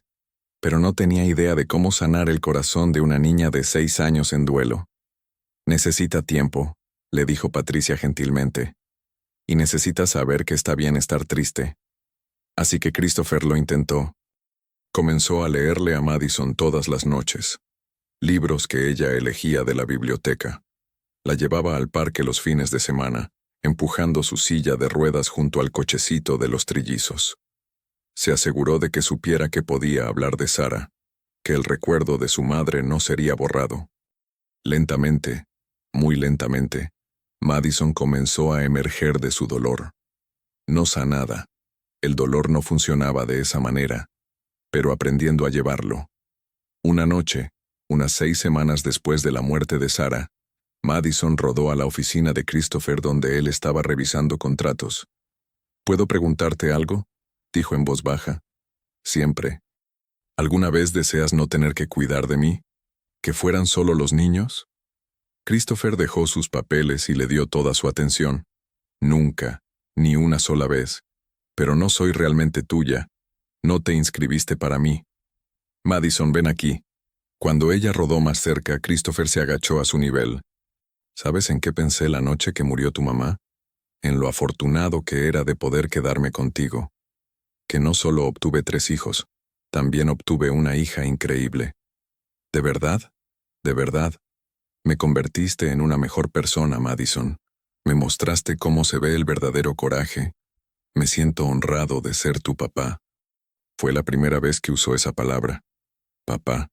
pero no tenía idea de cómo sanar el corazón de una niña de 6 años en duelo. «Necesita tiempo», le dijo Patricia gentilmente, «y necesita saber que está bien estar triste». Así que Christopher lo intentó. Comenzó a leerle a Madison todas las noches, libros que ella elegía de la biblioteca. La llevaba al parque los fines de semana, empujando su silla de ruedas junto al cochecito de los trillizos. Se aseguró de que supiera que podía hablar de Sara, que el recuerdo de su madre no sería borrado. Lentamente, muy lentamente, Madison comenzó a emerger de su dolor. No sanada, el dolor no funcionaba de esa manera, pero aprendiendo a llevarlo. Una noche, unas 6 semanas después de la muerte de Sara, Madison rodó a la oficina de Christopher donde él estaba revisando contratos. ¿Puedo preguntarte algo?, dijo en voz baja. Siempre. ¿Alguna vez deseas no tener que cuidar de mí? ¿Que fueran solo los niños? Christopher dejó sus papeles y le dio toda su atención. Nunca, ni una sola vez. Pero no soy realmente tuya. No te inscribiste para mí. Madison, ven aquí. Cuando ella rodó más cerca, Christopher se agachó a su nivel. ¿Sabes en qué pensé la noche que murió tu mamá? En lo afortunado que era de poder quedarme contigo. Que no solo obtuve 3 hijos, también obtuve una hija increíble. ¿De verdad? ¿De verdad? Me convertiste en una mejor persona, Madison. Me mostraste cómo se ve el verdadero coraje. Me siento honrado de ser tu papá. Fue la primera vez que usó esa palabra. Papá.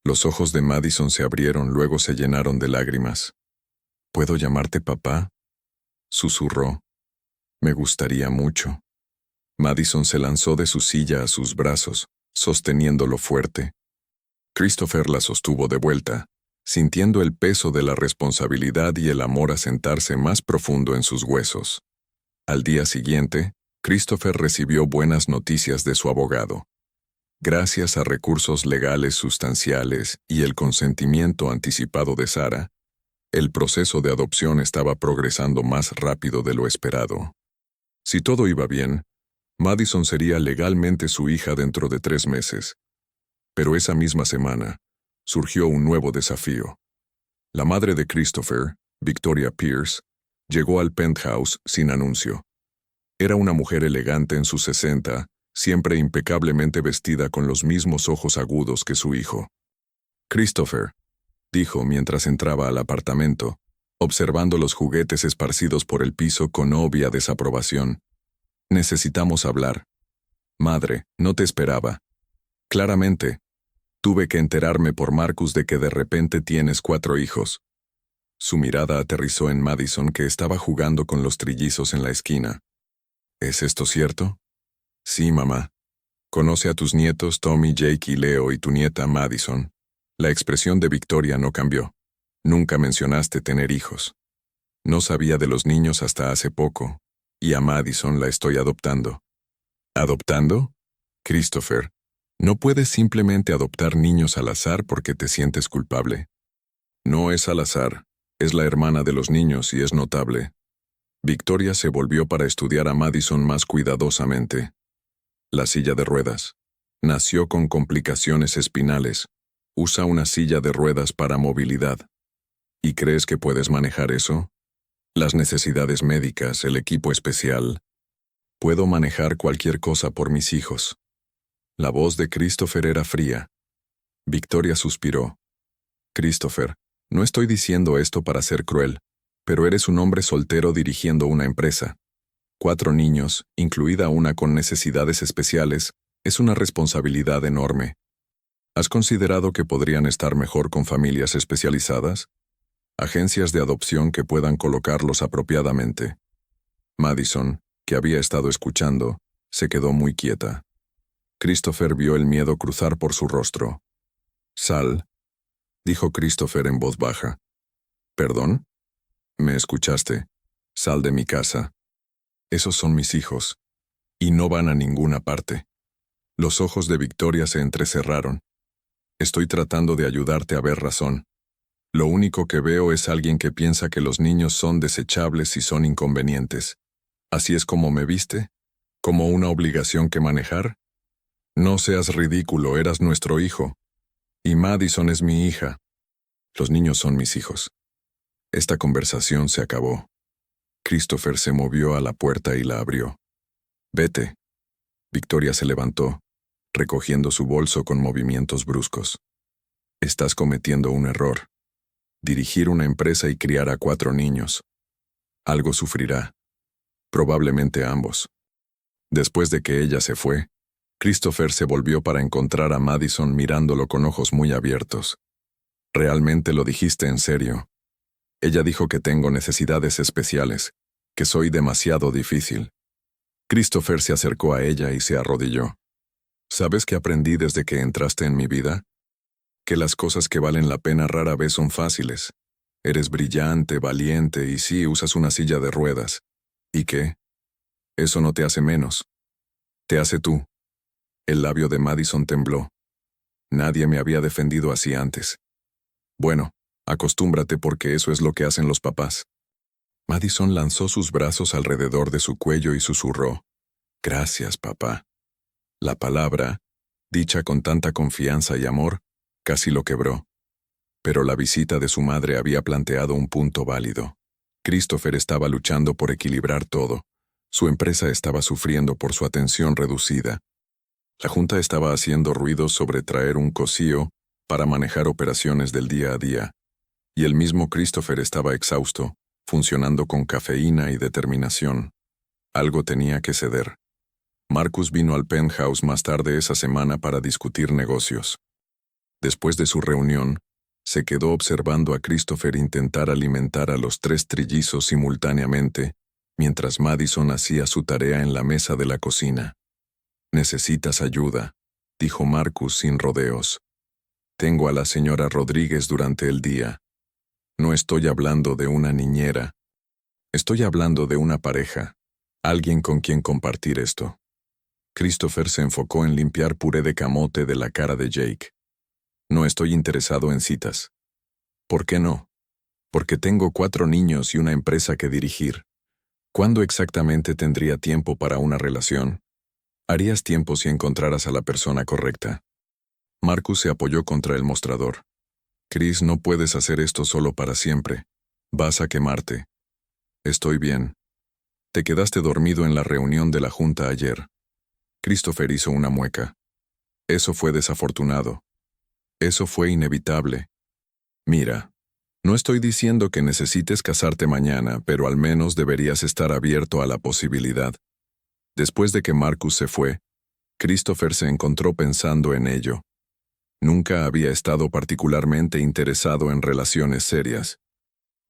Los ojos de Madison se abrieron, luego se llenaron de lágrimas. ¿Puedo llamarte papá?, susurró. Me gustaría mucho. Madison se lanzó de su silla a sus brazos, sosteniéndolo fuerte. Christopher la sostuvo de vuelta, sintiendo el peso de la responsabilidad y el amor asentarse más profundo en sus huesos. Al día siguiente, Christopher recibió buenas noticias de su abogado. Gracias a recursos legales sustanciales y el consentimiento anticipado de Sarah, el proceso de adopción estaba progresando más rápido de lo esperado. Si todo iba bien, Madison sería legalmente su hija dentro de 3 meses. Pero esa misma semana, surgió un nuevo desafío. La madre de Christopher, Victoria Pierce, llegó al penthouse sin anuncio. Era una mujer elegante en sus 60, siempre impecablemente vestida con los mismos ojos agudos que su hijo. Christopher, dijo mientras entraba al apartamento, observando los juguetes esparcidos por el piso con obvia desaprobación. Necesitamos hablar. Madre, no te esperaba. Claramente. Tuve que enterarme por Marcus de que de repente tienes 4 hijos. Su mirada aterrizó en Madison, que estaba jugando con los trillizos en la esquina. ¿Es esto cierto? Sí, mamá. Conoce a tus nietos Tommy, Jake y Leo y tu nieta Madison. La expresión de Victoria no cambió. Nunca mencionaste tener hijos. No sabía de los niños hasta hace poco, y a Madison la estoy adoptando. ¿Adoptando? Christopher, no puedes simplemente adoptar niños al azar porque te sientes culpable. No es al azar, es la hermana de los niños y es notable. Victoria se volvió para estudiar a Madison más cuidadosamente. La silla de ruedas. Nació con complicaciones espinales. Usa una silla de ruedas para movilidad. ¿Y crees que puedes manejar eso? Las necesidades médicas, el equipo especial. Puedo manejar cualquier cosa por mis hijos. La voz de Christopher era fría. Victoria suspiró. Christopher, no estoy diciendo esto para ser cruel, pero eres un hombre soltero dirigiendo una empresa. 4 niños, incluida una con necesidades especiales, es una responsabilidad enorme. ¿Has considerado que podrían estar mejor con familias especializadas? Agencias de adopción que puedan colocarlos apropiadamente. Madison, que había estado escuchando, se quedó muy quieta. Christopher vio el miedo cruzar por su rostro. Sal, dijo Christopher en voz baja. ¿Perdón? ¿Me escuchaste? Sal de mi casa. Esos son mis hijos. Y no van a ninguna parte. Los ojos de Victoria se entrecerraron. Estoy tratando de ayudarte a ver razón. Lo único que veo es alguien que piensa que los niños son desechables y son inconvenientes. ¿Así es como me viste? ¿Como una obligación que manejar? No seas ridículo, eras nuestro hijo. Y Madison es mi hija. Los niños son mis hijos. Esta conversación se acabó. Christopher se movió a la puerta y la abrió. Vete. Victoria se levantó, recogiendo su bolso con movimientos bruscos. Estás cometiendo un error. Dirigir una empresa y criar a 4 niños. Algo sufrirá. Probablemente ambos. Después de que ella se fue, Christopher se volvió para encontrar a Madison mirándolo con ojos muy abiertos. ¿Realmente lo dijiste en serio? Ella dijo que tengo necesidades especiales, que soy demasiado difícil. Christopher se acercó a ella y se arrodilló. ¿Sabes qué aprendí desde que entraste en mi vida? Que las cosas que valen la pena rara vez son fáciles. Eres brillante, valiente y sí, usas una silla de ruedas. ¿Y qué? Eso no te hace menos. Te hace tú. El labio de Madison tembló. Nadie me había defendido así antes. Bueno, acostúmbrate porque eso es lo que hacen los papás. Madison lanzó sus brazos alrededor de su cuello y susurró: Gracias, papá. La palabra, dicha con tanta confianza y amor, casi lo quebró. Pero la visita de su madre había planteado un punto válido. Christopher estaba luchando por equilibrar todo. Su empresa estaba sufriendo por su atención reducida. La junta estaba haciendo ruidos sobre traer un cosío para manejar operaciones del día a día. Y el mismo Christopher estaba exhausto, funcionando con cafeína y determinación. Algo tenía que ceder. Marcus vino al penthouse más tarde esa semana para discutir negocios. Después de su reunión, se quedó observando a Christopher intentar alimentar a los 3 trillizos simultáneamente, mientras Madison hacía su tarea en la mesa de la cocina. «Necesitas ayuda», dijo Marcus sin rodeos. «Tengo a la señora Rodríguez durante el día. No estoy hablando de una niñera. Estoy hablando de una pareja, alguien con quien compartir esto». Christopher se enfocó en limpiar puré de camote de la cara de Jake. «No estoy interesado en citas». «¿Por qué no?» «Porque tengo 4 niños y una empresa que dirigir. ¿Cuándo exactamente tendría tiempo para una relación? Harías tiempo si encontraras a la persona correcta». Marcus se apoyó contra el mostrador. «Chris, no puedes hacer esto solo para siempre. Vas a quemarte». «Estoy bien. Te quedaste dormido en la reunión de la junta ayer». Christopher hizo una mueca. «Eso fue desafortunado. Eso fue inevitable. Mira, no estoy diciendo que necesites casarte mañana, pero al menos deberías estar abierto a la posibilidad». Después de que Marcus se fue, Christopher se encontró pensando en ello. Nunca había estado particularmente interesado en relaciones serias.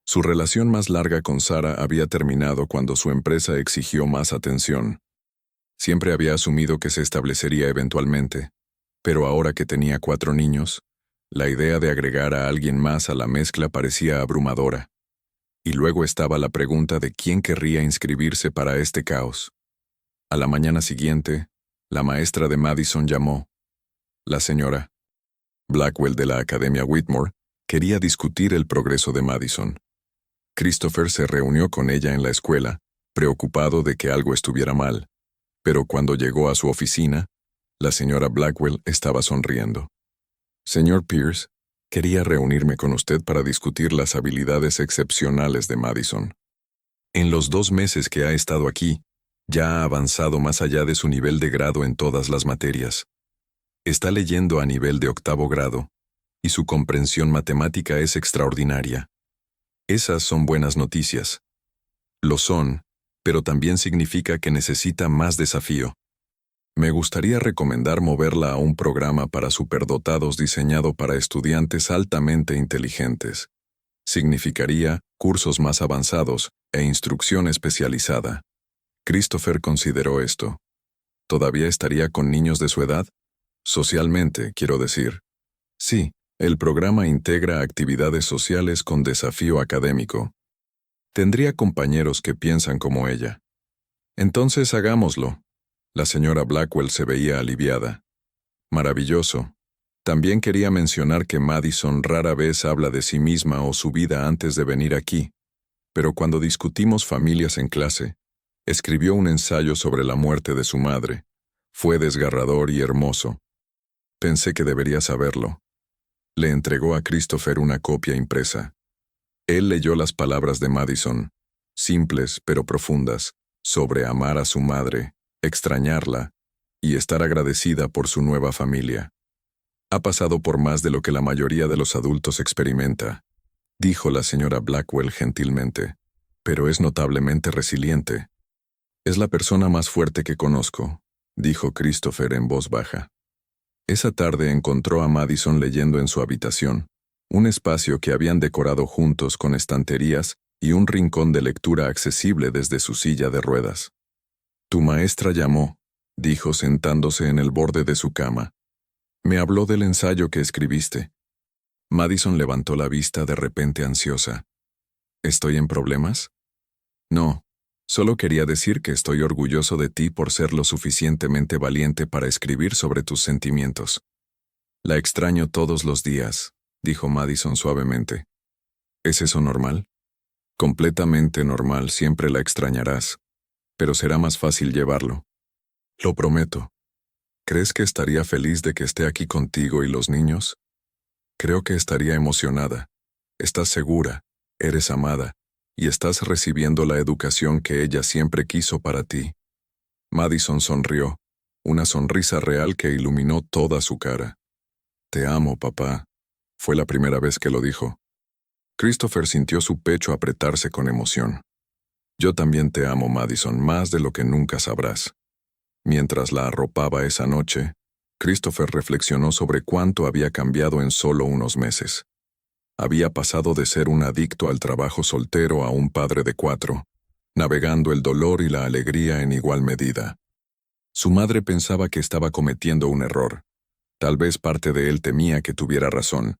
Su relación más larga con Sarah había terminado cuando su empresa exigió más atención. Siempre había asumido que se establecería eventualmente, pero ahora que tenía 4 niños, la idea de agregar a alguien más a la mezcla parecía abrumadora. Y luego estaba la pregunta de quién querría inscribirse para este caos. A la mañana siguiente, la maestra de Madison llamó. La señora Blackwell de la Academia Whitmore quería discutir el progreso de Madison. Christopher se reunió con ella en la escuela, preocupado de que algo estuviera mal, pero cuando llegó a su oficina, la señora Blackwell estaba sonriendo. «Señor Pierce, quería reunirme con usted para discutir las habilidades excepcionales de Madison. En los 2 meses que ha estado aquí, ya ha avanzado más allá de su nivel de grado en todas las materias. Está leyendo a nivel de 8º grado, y su comprensión matemática es extraordinaria. Esas son buenas noticias. Lo son, pero también significa que necesita más desafío. Me gustaría recomendar moverla a un programa para superdotados diseñado para estudiantes altamente inteligentes. Significaría cursos más avanzados e instrucción especializada». Christopher consideró esto. ¿Todavía estaría con niños de su edad? Socialmente, quiero decir. Sí, el programa integra actividades sociales con desafío académico. Tendría compañeros que piensan como ella. Entonces hagámoslo. La señora Blackwell se veía aliviada. Maravilloso. También quería mencionar que Madison rara vez habla de sí misma o su vida antes de venir aquí, pero cuando discutimos familias en clase, escribió un ensayo sobre la muerte de su madre. Fue desgarrador y hermoso. Pensé que debería saberlo. Le entregó a Christopher una copia impresa. Él leyó las palabras de Madison, simples pero profundas, sobre amar a su madre, extrañarla y estar agradecida por su nueva familia. «Ha pasado por más de lo que la mayoría de los adultos experimenta», dijo la señora Blackwell gentilmente, «pero es notablemente resiliente». «Es la persona más fuerte que conozco», dijo Christopher en voz baja. Esa tarde encontró a Madison leyendo en su habitación, un espacio que habían decorado juntos con estanterías y un rincón de lectura accesible desde su silla de ruedas. «Tu maestra llamó», dijo sentándose en el borde de su cama. «Me habló del ensayo que escribiste». Madison levantó la vista de repente ansiosa. ¿Estoy en problemas? No, solo quería decir que estoy orgulloso de ti por ser lo suficientemente valiente para escribir sobre tus sentimientos. La extraño todos los días, dijo Madison suavemente. ¿Es eso normal? Completamente normal, siempre la extrañarás, pero será más fácil llevarlo. Lo prometo. ¿Crees que estaría feliz de que esté aquí contigo y los niños? Creo que estaría emocionada. Estás segura, eres amada, y estás recibiendo la educación que ella siempre quiso para ti. Madison sonrió, una sonrisa real que iluminó toda su cara. Te amo, papá. Fue la primera vez que lo dijo. Christopher sintió su pecho apretarse con emoción. Yo también te amo, Madison, más de lo que nunca sabrás. Mientras la arropaba esa noche, Christopher reflexionó sobre cuánto había cambiado en solo unos meses. Había pasado de ser un adicto al trabajo soltero a un padre de 4, navegando el dolor y la alegría en igual medida. Su madre pensaba que estaba cometiendo un error. Tal vez parte de él temía que tuviera razón.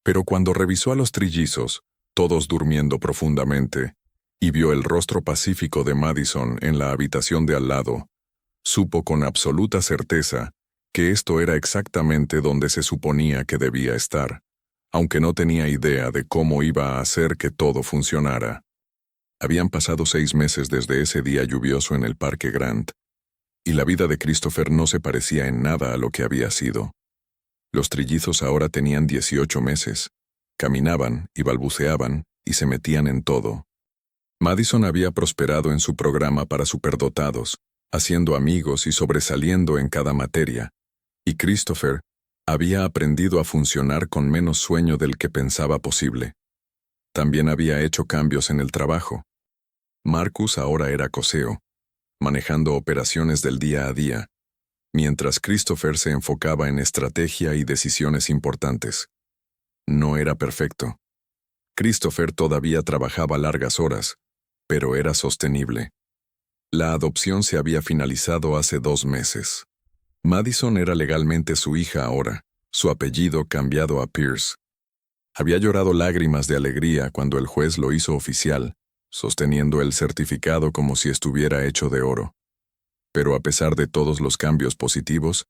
Pero cuando revisó a los trillizos, todos durmiendo profundamente, y vio el rostro pacífico de Madison en la habitación de al lado, supo con absoluta certeza que esto era exactamente donde se suponía que debía estar, aunque no tenía idea de cómo iba a hacer que todo funcionara. Habían pasado 6 meses desde ese día lluvioso en el Parque Grant, y la vida de Christopher no se parecía en nada a lo que había sido. Los trillizos ahora tenían 18 meses, caminaban y balbuceaban y se metían en todo. Madison había prosperado en su programa para superdotados, haciendo amigos y sobresaliendo en cada materia, y Christopher había aprendido a funcionar con menos sueño del que pensaba posible. También había hecho cambios en el trabajo. Marcus ahora era coseo, manejando operaciones del día a día, mientras Christopher se enfocaba en estrategia y decisiones importantes. No era perfecto. Christopher todavía trabajaba largas horas, pero era sostenible. La adopción se había finalizado hace 2 meses. Madison era legalmente su hija ahora, su apellido cambiado a Pierce. Había llorado lágrimas de alegría cuando el juez lo hizo oficial, sosteniendo el certificado como si estuviera hecho de oro. Pero a pesar de todos los cambios positivos,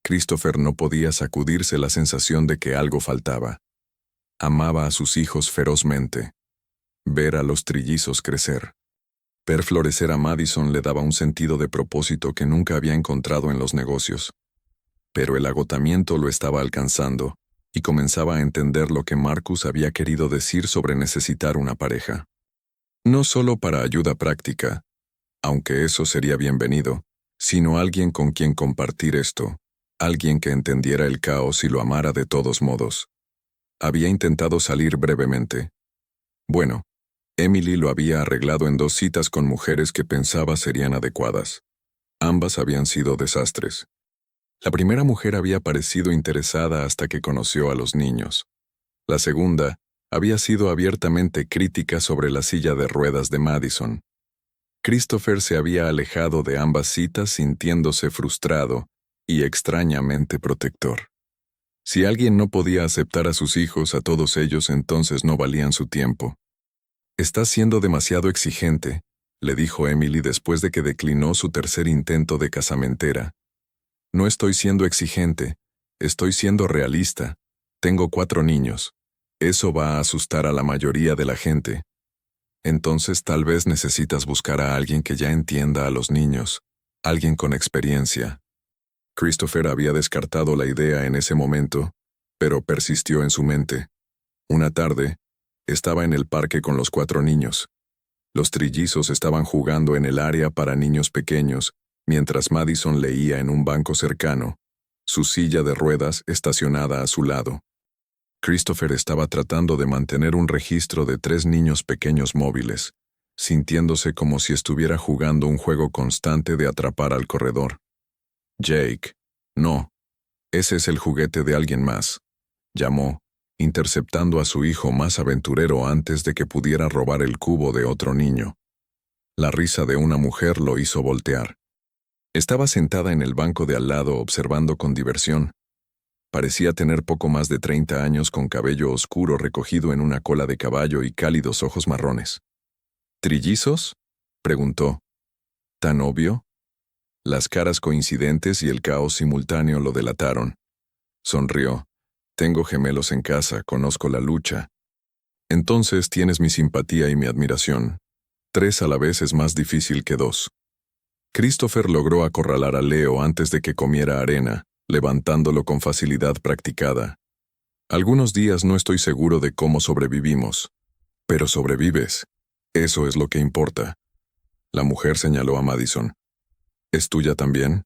Christopher no podía sacudirse la sensación de que algo faltaba. Amaba a sus hijos ferozmente. Ver a los trillizos crecer. Ver florecer a Madison le daba un sentido de propósito que nunca había encontrado en los negocios. Pero el agotamiento lo estaba alcanzando, y comenzaba a entender lo que Marcus había querido decir sobre necesitar una pareja. No solo para ayuda práctica, aunque eso sería bienvenido, sino alguien con quien compartir esto, alguien que entendiera el caos y lo amara de todos modos. Había intentado salir brevemente. Bueno, Emily lo había arreglado en 2 citas con mujeres que pensaba serían adecuadas. Ambas habían sido desastres. La primera mujer había parecido interesada hasta que conoció a los niños. La segunda había sido abiertamente crítica sobre la silla de ruedas de Madison. Christopher se había alejado de ambas citas sintiéndose frustrado y extrañamente protector. Si alguien no podía aceptar a sus hijos, a todos ellos entonces no valían su tiempo. «Estás siendo demasiado exigente», le dijo Emily después de que declinó su tercer intento de casamentera. «No estoy siendo exigente, estoy siendo realista. Tengo 4 niños. Eso va a asustar a la mayoría de la gente. Entonces tal vez necesitas buscar a alguien que ya entienda a los niños, alguien con experiencia». Christopher había descartado la idea en ese momento, pero persistió en su mente. Una tarde, estaba en el parque con los 4 niños. Los trillizos estaban jugando en el área para niños pequeños, mientras Madison leía en un banco cercano, su silla de ruedas estacionada a su lado. Christopher estaba tratando de mantener un registro de 3 niños pequeños móviles, sintiéndose como si estuviera jugando un juego constante de atrapar al corredor. «Jake, no, ese es el juguete de alguien más», llamó, interceptando a su hijo más aventurero antes de que pudiera robar el cubo de otro niño. La risa de una mujer lo hizo voltear. Estaba sentada en el banco de al lado observando con diversión. Parecía tener poco más de 30 años con cabello oscuro recogido en una cola de caballo y cálidos ojos marrones. ¿Trillizos?, preguntó. ¿Tan obvio? Las caras coincidentes y el caos simultáneo lo delataron. Sonrió. Tengo gemelos en casa, conozco la lucha. Entonces tienes mi simpatía y mi admiración. 3 a la vez es más difícil que 2. Christopher logró acorralar a Leo antes de que comiera arena, levantándolo con facilidad practicada. Algunos días no estoy seguro de cómo sobrevivimos. Pero sobrevives. Eso es lo que importa. La mujer señaló a Madison. ¿Es tuya también?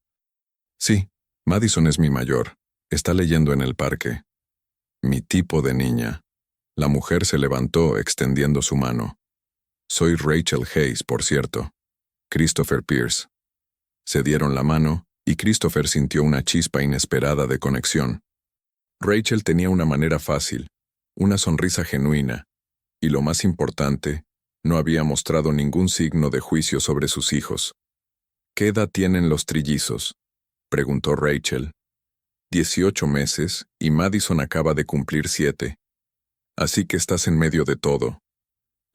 Sí, Madison es mi mayor. Está leyendo en el parque. Mi tipo de niña. La mujer se levantó extendiendo su mano. Soy Rachel Hayes, por cierto. Christopher Pierce. Se dieron la mano, y Christopher sintió una chispa inesperada de conexión. Rachel tenía una manera fácil, una sonrisa genuina, y lo más importante, no había mostrado ningún signo de juicio sobre sus hijos. ¿Qué edad tienen los trillizos?, preguntó Rachel. 18 meses, y Madison acaba de cumplir 7. Así que estás en medio de todo.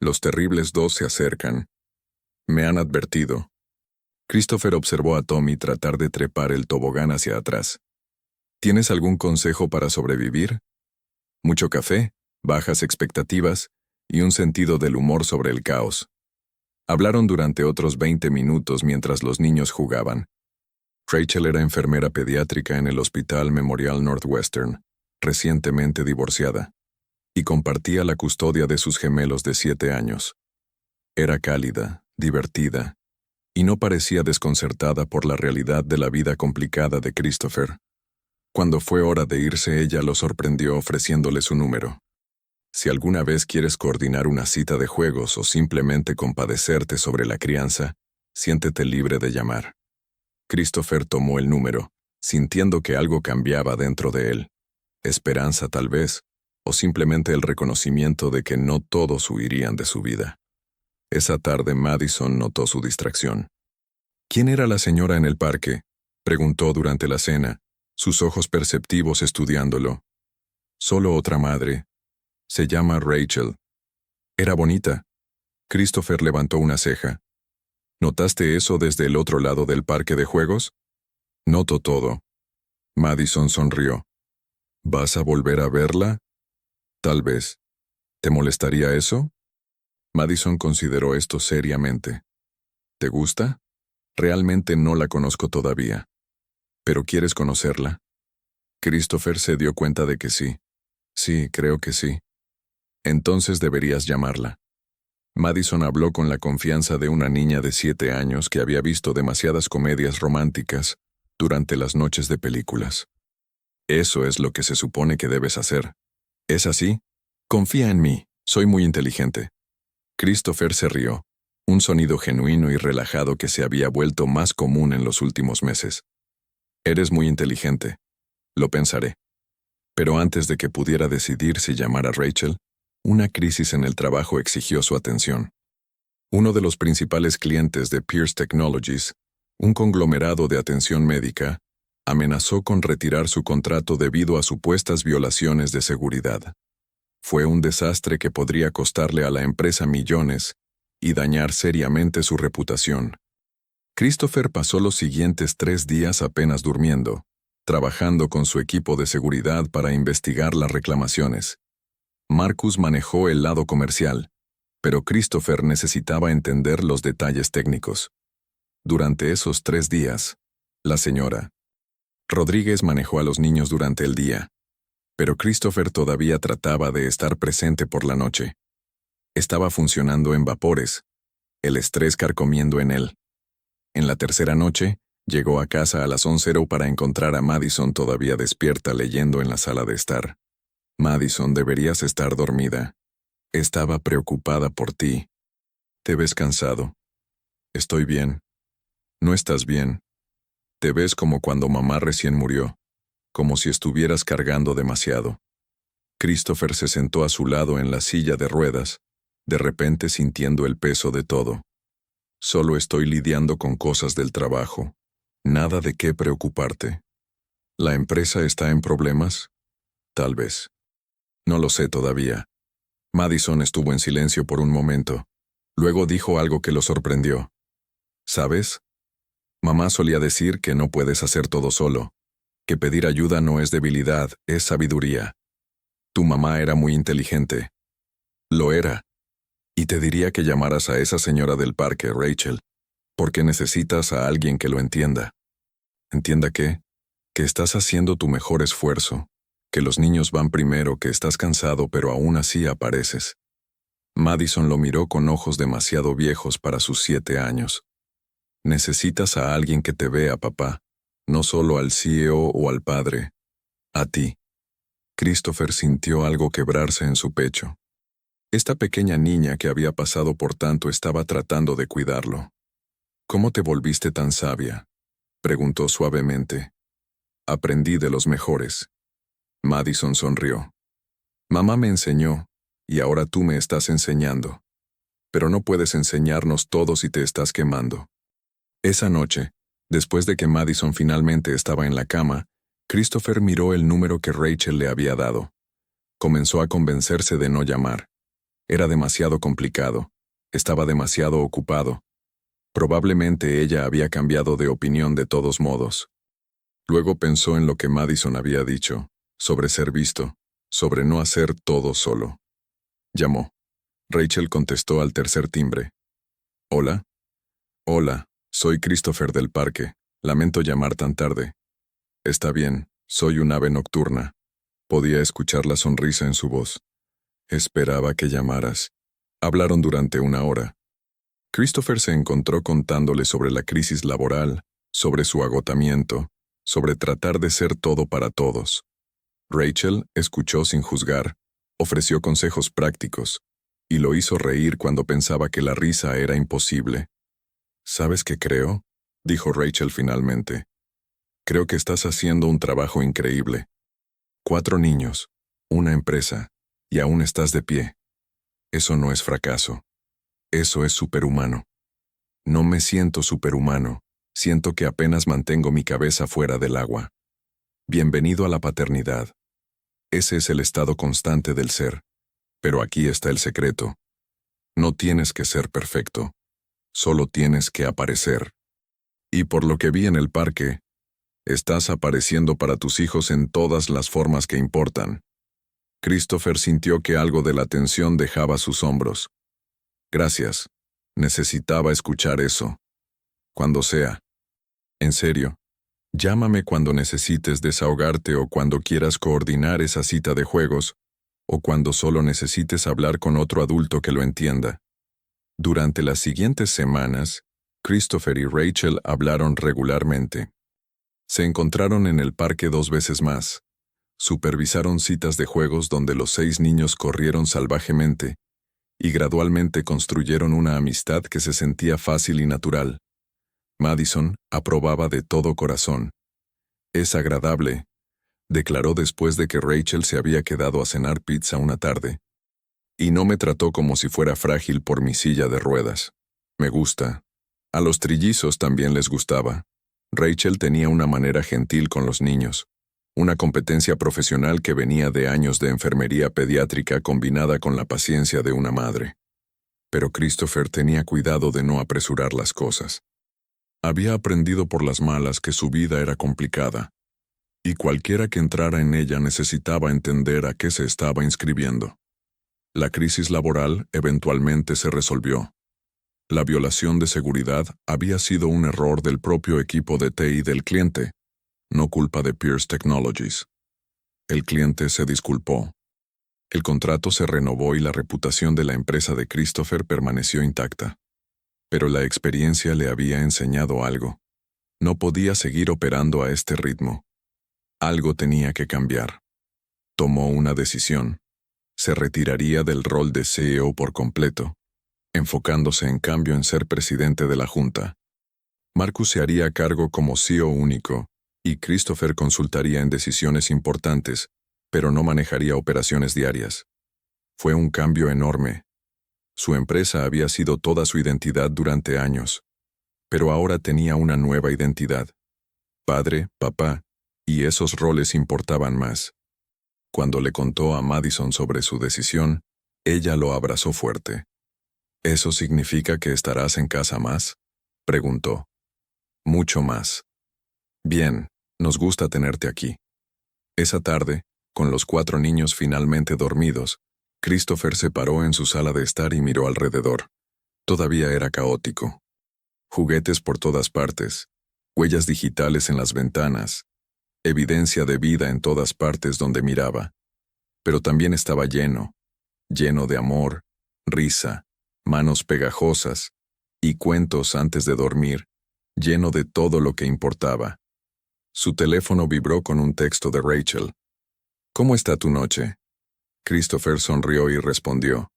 Los terribles 2 se acercan. Me han advertido. Christopher observó a Tommy tratar de trepar el tobogán hacia atrás. ¿Tienes algún consejo para sobrevivir? Mucho café, bajas expectativas y un sentido del humor sobre el caos. Hablaron durante otros 20 minutos mientras los niños jugaban. Rachel era enfermera pediátrica en el Hospital Memorial Northwestern, recientemente divorciada, y compartía la custodia de sus gemelos de 7 años. Era cálida, divertida, y no parecía desconcertada por la realidad de la vida complicada de Christopher. Cuando fue hora de irse, ella lo sorprendió ofreciéndole su número. Si alguna vez quieres coordinar una cita de juegos o simplemente compadecerte sobre la crianza, siéntete libre de llamar. Christopher tomó el número, sintiendo que algo cambiaba dentro de él. Esperanza tal vez, o simplemente el reconocimiento de que no todos huirían de su vida. Esa tarde Madison notó su distracción. ¿Quién era la señora en el parque?, preguntó durante la cena, sus ojos perceptivos estudiándolo. Solo otra madre. Se llama Rachel. Era bonita. Christopher levantó una ceja. ¿Notaste eso desde el otro lado del parque de juegos? Noto todo. Madison sonrió. ¿Vas a volver a verla? Tal vez. ¿Te molestaría eso? Madison consideró esto seriamente. ¿Te gusta? Realmente no la conozco todavía. ¿Pero quieres conocerla? Christopher se dio cuenta de que sí. Sí, creo que sí. Entonces deberías llamarla. Madison habló con la confianza de una niña de 7 años que había visto demasiadas comedias románticas durante las noches de películas. Eso es lo que se supone que debes hacer. ¿Es así? Confía en mí, soy muy inteligente. Christopher se rió, un sonido genuino y relajado que se había vuelto más común en los últimos meses. Eres muy inteligente. Lo pensaré. Pero antes de que pudiera decidir si llamar a Rachel, una crisis en el trabajo exigió su atención. Uno de los principales clientes de Pierce Technologies, un conglomerado de atención médica, amenazó con retirar su contrato debido a supuestas violaciones de seguridad. Fue un desastre que podría costarle a la empresa millones y dañar seriamente su reputación. Christopher pasó los siguientes 3 días apenas durmiendo, trabajando con su equipo de seguridad para investigar las reclamaciones. Marcus manejó el lado comercial, pero Christopher necesitaba entender los detalles técnicos. Durante esos 3 días, la señora Rodríguez manejó a los niños durante el día, pero Christopher todavía trataba de estar presente por la noche. Estaba funcionando en vapores, el estrés carcomiendo en él. En la tercera noche, llegó a casa a las 11:00 para encontrar a Madison todavía despierta leyendo en la sala de estar. Madison, deberías estar dormida. Estaba preocupada por ti. Te ves cansado. Estoy bien. No estás bien. Te ves como cuando mamá recién murió, como si estuvieras cargando demasiado. Christopher se sentó a su lado en la silla de ruedas, de repente sintiendo el peso de todo. Solo estoy lidiando con cosas del trabajo. Nada de qué preocuparte. ¿La empresa está en problemas? Tal vez. No lo sé todavía. Madison estuvo en silencio por un momento. Luego dijo algo que lo sorprendió. ¿Sabes? Mamá solía decir que no puedes hacer todo solo, que pedir ayuda no es debilidad, es sabiduría. Tu mamá era muy inteligente. Lo era. Y te diría que llamaras a esa señora del parque, Rachel, porque necesitas a alguien que lo entienda. ¿Entienda qué? Que estás haciendo tu mejor esfuerzo, que los niños van primero, que estás cansado, pero aún así apareces. Madison lo miró con ojos demasiado viejos para sus 7 años. Necesitas a alguien que te vea, papá, no solo al CEO o al padre, a ti. Christopher sintió algo quebrarse en su pecho. Esta pequeña niña que había pasado por tanto estaba tratando de cuidarlo. ¿Cómo te volviste tan sabia?, preguntó suavemente. Aprendí de los mejores. Madison sonrió. Mamá me enseñó, y ahora tú me estás enseñando. Pero no puedes enseñarnos todo si te estás quemando. Esa noche, después de que Madison finalmente estaba en la cama, Christopher miró el número que Rachel le había dado. Comenzó a convencerse de no llamar. Era demasiado complicado. Estaba demasiado ocupado. Probablemente ella había cambiado de opinión de todos modos. Luego pensó en lo que Madison había dicho, sobre ser visto, sobre no hacer todo solo. Llamó. Rachel contestó al tercer timbre. ¿Hola? Hola, soy Christopher del parque. Lamento llamar tan tarde. Está bien, soy un ave nocturna. Podía escuchar la sonrisa en su voz. Esperaba que llamaras. Hablaron durante 1 hora. Christopher se encontró contándole sobre la crisis laboral, sobre su agotamiento, sobre tratar de ser todo para todos. Rachel escuchó sin juzgar, ofreció consejos prácticos, y lo hizo reír cuando pensaba que la risa era imposible. ¿Sabes qué creo?, dijo Rachel finalmente. Creo que estás haciendo un trabajo increíble. 4 niños, una empresa, y aún estás de pie. Eso no es fracaso. Eso es superhumano. No me siento superhumano, siento que apenas mantengo mi cabeza fuera del agua. Bienvenido a la paternidad. Ese es el estado constante del ser. Pero aquí está el secreto. No tienes que ser perfecto. Solo tienes que aparecer. Y por lo que vi en el parque, estás apareciendo para tus hijos en todas las formas que importan. Christopher sintió que algo de la tensión dejaba sus hombros. Gracias. Necesitaba escuchar eso. Cuando sea. En serio. Llámame cuando necesites desahogarte o cuando quieras coordinar esa cita de juegos, o cuando solo necesites hablar con otro adulto que lo entienda. Durante las siguientes semanas, Christopher y Rachel hablaron regularmente. Se encontraron en el parque 2 veces más. Supervisaron citas de juegos donde los 6 niños corrieron salvajemente, y gradualmente construyeron una amistad que se sentía fácil y natural. Madison aprobaba de todo corazón. Es agradable, declaró después de que Rachel se había quedado a cenar pizza una tarde. Y no me trató como si fuera frágil por mi silla de ruedas. Me gusta. A los trillizos también les gustaba. Rachel tenía una manera gentil con los niños, una competencia profesional que venía de años de enfermería pediátrica combinada con la paciencia de una madre. Pero Christopher tenía cuidado de no apresurar las cosas. Había aprendido por las malas que su vida era complicada, y cualquiera que entrara en ella necesitaba entender a qué se estaba inscribiendo. La crisis laboral eventualmente se resolvió. La violación de seguridad había sido un error del propio equipo de TI del cliente, no culpa de Pierce Technologies. El cliente se disculpó. El contrato se renovó y la reputación de la empresa de Christopher permaneció intacta. Pero la experiencia le había enseñado algo. No podía seguir operando a este ritmo. Algo tenía que cambiar. Tomó una decisión. Se retiraría del rol de CEO por completo, enfocándose en cambio en ser presidente de la junta. Marcus se haría cargo como CEO único, y Christopher consultaría en decisiones importantes, pero no manejaría operaciones diarias. Fue un cambio enorme. Su empresa había sido toda su identidad durante años, pero ahora tenía una nueva identidad. Padre, papá, Y esos roles importaban más. Cuando le contó a Madison sobre su decisión, ella lo abrazó fuerte. ¿Eso significa que estarás en casa más?, preguntó. Mucho más. Bien, nos gusta tenerte aquí. Esa tarde, con los 4 niños finalmente dormidos, Christopher se paró en su sala de estar y miró alrededor. Todavía era caótico. Juguetes por todas partes, huellas digitales en las ventanas, evidencia de vida en todas partes donde miraba. Pero también estaba lleno de amor, risa, manos pegajosas y cuentos antes de dormir, lleno de todo lo que importaba. Su teléfono vibró con un texto de Rachel. ¿Cómo está tu noche? Christopher sonrió y respondió.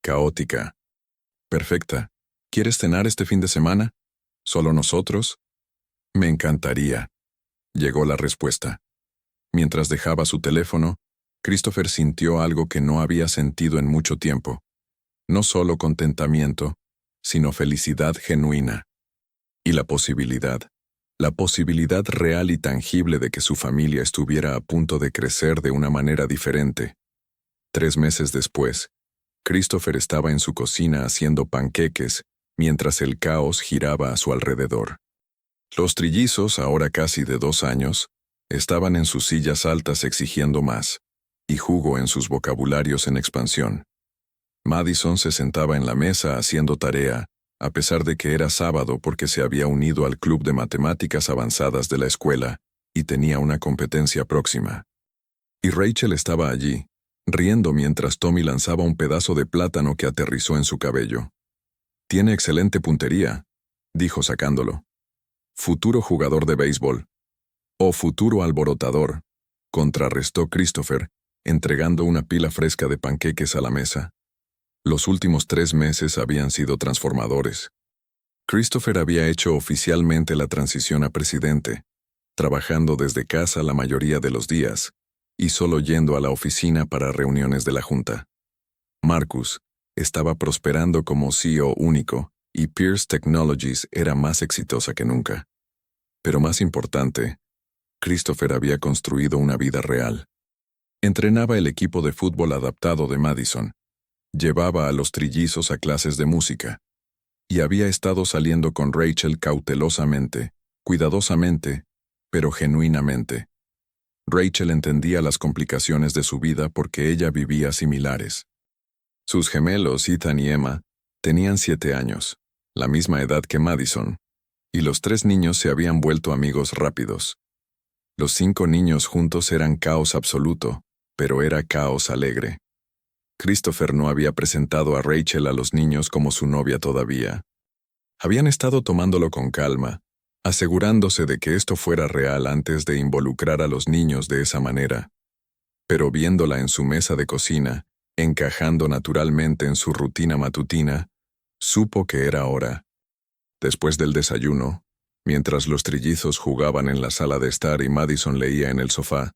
Caótica. Perfecta. ¿Quieres cenar este fin de semana? ¿Solo nosotros? Me encantaría. Llegó la respuesta. Mientras dejaba su teléfono, Christopher sintió algo que no había sentido en mucho tiempo. No solo contentamiento, sino felicidad genuina. Y la posibilidad real y tangible de que su familia estuviera a punto de crecer de una manera diferente. 3 meses después, Christopher estaba en su cocina haciendo panqueques mientras el caos giraba a su alrededor. Los trillizos, ahora casi de 2 años, estaban en sus sillas altas exigiendo más, y jugo en sus vocabularios en expansión. Madison se sentaba en la mesa haciendo tarea, a pesar de que era sábado porque se había unido al club de matemáticas avanzadas de la escuela y tenía una competencia próxima. Y Rachel estaba allí, riendo mientras Tommy lanzaba un pedazo de plátano que aterrizó en su cabello. Tiene excelente puntería, dijo sacándolo. Futuro jugador de béisbol. O futuro alborotador, contrarrestó Christopher, entregando una pila fresca de panqueques a la mesa. Los últimos 3 meses habían sido transformadores. Christopher había hecho oficialmente la transición a presidente, trabajando desde casa la mayoría de los días, y solo yendo a la oficina para reuniones de la junta. Marcus estaba prosperando como CEO único, y Pierce Technologies era más exitosa que nunca. Pero más importante, Christopher había construido una vida real. Entrenaba el equipo de fútbol adaptado de Madison, llevaba a los trillizos a clases de música, y había estado saliendo con Rachel cautelosamente, cuidadosamente, pero genuinamente. Rachel entendía las complicaciones de su vida porque ella vivía similares. Sus gemelos, Ethan y Emma, tenían 7 años, la misma edad que Madison, y los 3 niños se habían vuelto amigos rápidos. Los 5 niños juntos eran caos absoluto, pero era caos alegre. Christopher no había presentado a Rachel a los niños como su novia todavía. Habían estado tomándolo con calma, asegurándose de que esto fuera real antes de involucrar a los niños de esa manera. Pero viéndola en su mesa de cocina, encajando naturalmente en su rutina matutina, supo que era hora. Después del desayuno, mientras los trillizos jugaban en la sala de estar y Madison leía en el sofá,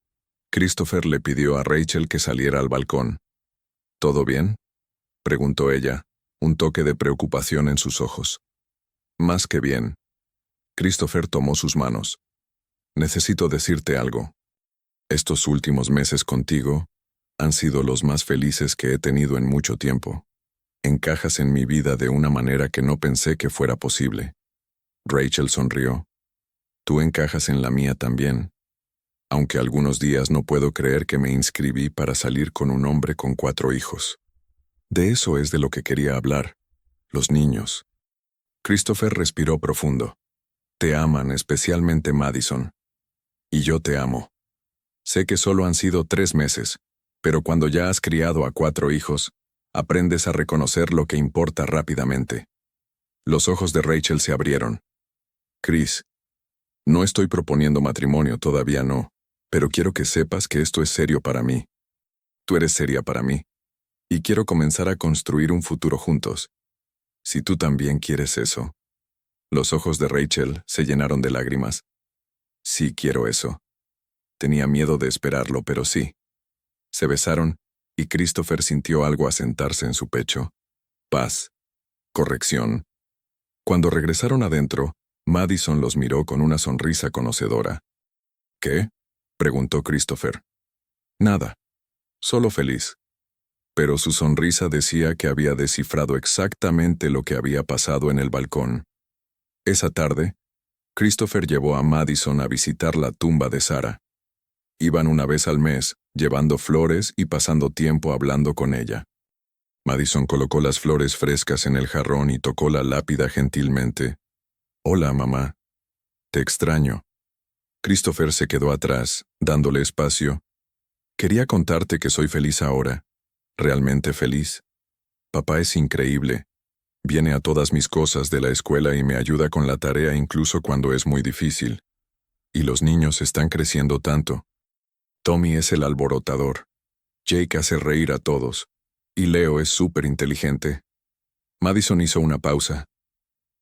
Christopher le pidió a Rachel que saliera al balcón. ¿Todo bien?, preguntó ella, un toque de preocupación en sus ojos. Más que bien. Christopher tomó sus manos. Necesito decirte algo. Estos últimos meses contigo han sido los más felices que he tenido en mucho tiempo. Encajas en mi vida de una manera que no pensé que fuera posible. Rachel sonrió. Tú encajas en la mía también. Aunque algunos días no puedo creer que me inscribí para salir con un hombre con 4 hijos. De eso es de lo que quería hablar. Los niños. Christopher respiró profundo. Te aman, especialmente Madison. Y yo te amo. Sé que solo han sido 3 meses, pero cuando ya has criado a 4 hijos, aprendes a reconocer lo que importa rápidamente. Los ojos de Rachel se abrieron. Chris, no estoy proponiendo matrimonio, todavía no, pero quiero que sepas que esto es serio para mí. Tú eres seria para mí. Y quiero comenzar a construir un futuro juntos. Si tú también quieres eso. Los ojos de Rachel se llenaron de lágrimas. Sí, quiero eso. Tenía miedo de esperarlo, pero sí. Se besaron, y Christopher sintió algo asentarse en su pecho. Paz. Corrección. Cuando regresaron adentro, Madison los miró con una sonrisa conocedora. ¿Qué? Preguntó Christopher. Nada. Solo feliz. Pero su sonrisa decía que había descifrado exactamente lo que había pasado en el balcón. Esa tarde, Christopher llevó a Madison a visitar la tumba de Sarah. Iban una vez al mes, llevando flores y pasando tiempo hablando con ella. Madison colocó las flores frescas en el jarrón y tocó la lápida gentilmente. «Hola, mamá. Te extraño». Christopher se quedó atrás, dándole espacio. «Quería contarte que soy feliz ahora. Realmente feliz. Papá es increíble. Viene a todas mis cosas de la escuela y me ayuda con la tarea incluso cuando es muy difícil. Y los niños están creciendo tanto. Tommy es el alborotador. Jake hace reír a todos. Y Leo es súper inteligente». Madison hizo una pausa.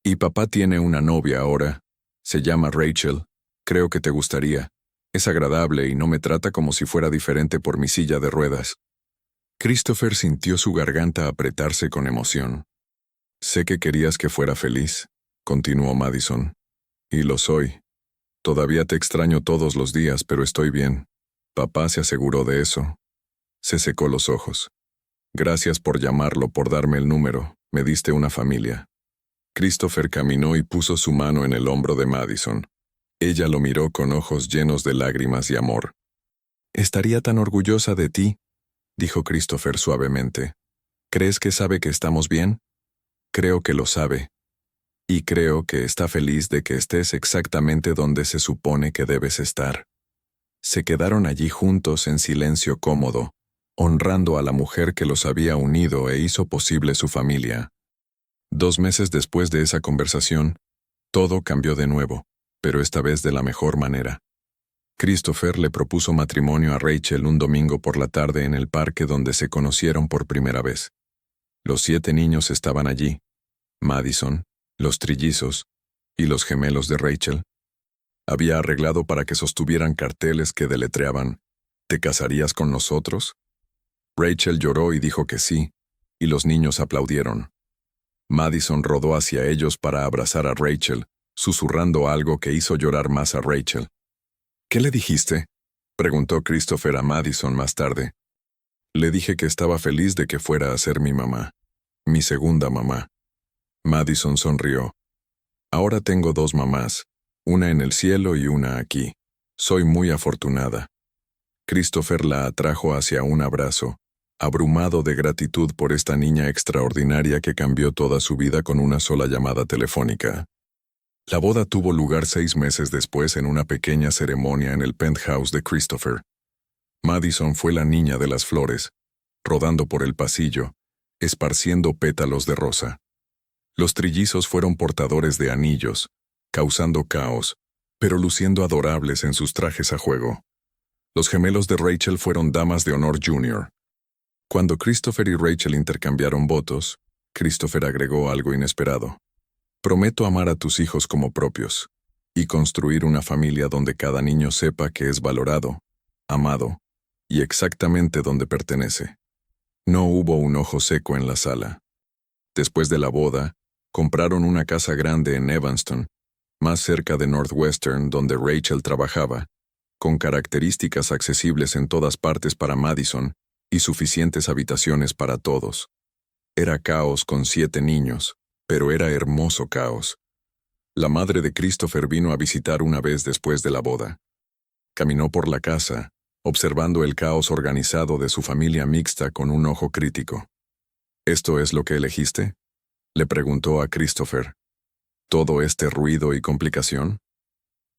«Y papá tiene una novia ahora. Se llama Rachel. Creo que te gustaría. Es agradable y no me trata como si fuera diferente por mi silla de ruedas». Christopher sintió su garganta apretarse con emoción. «Sé que querías que fuera feliz», continuó Madison. «Y lo soy. Todavía te extraño todos los días, pero estoy bien. Papá se aseguró de eso». Se secó los ojos. «Gracias por llamarlo, por darme el número. Me diste una familia». Christopher caminó y puso su mano en el hombro de Madison. Ella lo miró con ojos llenos de lágrimas y amor. «Estaría tan orgullosa de ti», dijo Christopher suavemente. «¿Crees que sabe que estamos bien?» «Creo que lo sabe. Y creo que está feliz de que estés exactamente donde se supone que debes estar». Se quedaron allí juntos en silencio cómodo, honrando a la mujer que los había unido e hizo posible su familia. 2 meses después de esa conversación, todo cambió de nuevo, pero esta vez de la mejor manera. Christopher le propuso matrimonio a Rachel un domingo por la tarde en el parque donde se conocieron por primera vez. Los 7 niños estaban allí: Madison, los trillizos y los gemelos de Rachel. Había arreglado para que sostuvieran carteles que deletreaban: «¿Te casarías con nosotros?». Rachel lloró y dijo que sí, y los niños aplaudieron. Madison rodó hacia ellos para abrazar a Rachel, susurrando algo que hizo llorar más a Rachel. «¿Qué le dijiste?», preguntó Christopher a Madison más tarde. «Le dije que estaba feliz de que fuera a ser mi mamá, mi segunda mamá». Madison sonrió. «Ahora tengo 2 mamás, una en el cielo y una aquí. Soy muy afortunada». Christopher la atrajo hacia un abrazo, abrumado de gratitud por esta niña extraordinaria que cambió toda su vida con una sola llamada telefónica. La boda tuvo lugar 6 meses después en una pequeña ceremonia en el penthouse de Christopher. Madison fue la niña de las flores, rodando por el pasillo, esparciendo pétalos de rosa. Los trillizos fueron portadores de anillos, causando caos, pero luciendo adorables en sus trajes a juego. Los gemelos de Rachel fueron damas de honor junior. Cuando Christopher y Rachel intercambiaron votos, Christopher agregó algo inesperado. «Prometo amar a tus hijos como propios, y construir una familia donde cada niño sepa que es valorado, amado, y exactamente donde pertenece». No hubo un ojo seco en la sala. Después de la boda, compraron una casa grande en Evanston, más cerca de Northwestern, donde Rachel trabajaba, con características accesibles en todas partes para Madison y suficientes habitaciones para todos. Era caos con 7 niños, pero era hermoso caos. La madre de Christopher vino a visitar una vez después de la boda. Caminó por la casa, observando el caos organizado de su familia mixta con un ojo crítico. «¿Esto es lo que elegiste?», le preguntó a Christopher. «¿Todo este ruido y complicación?».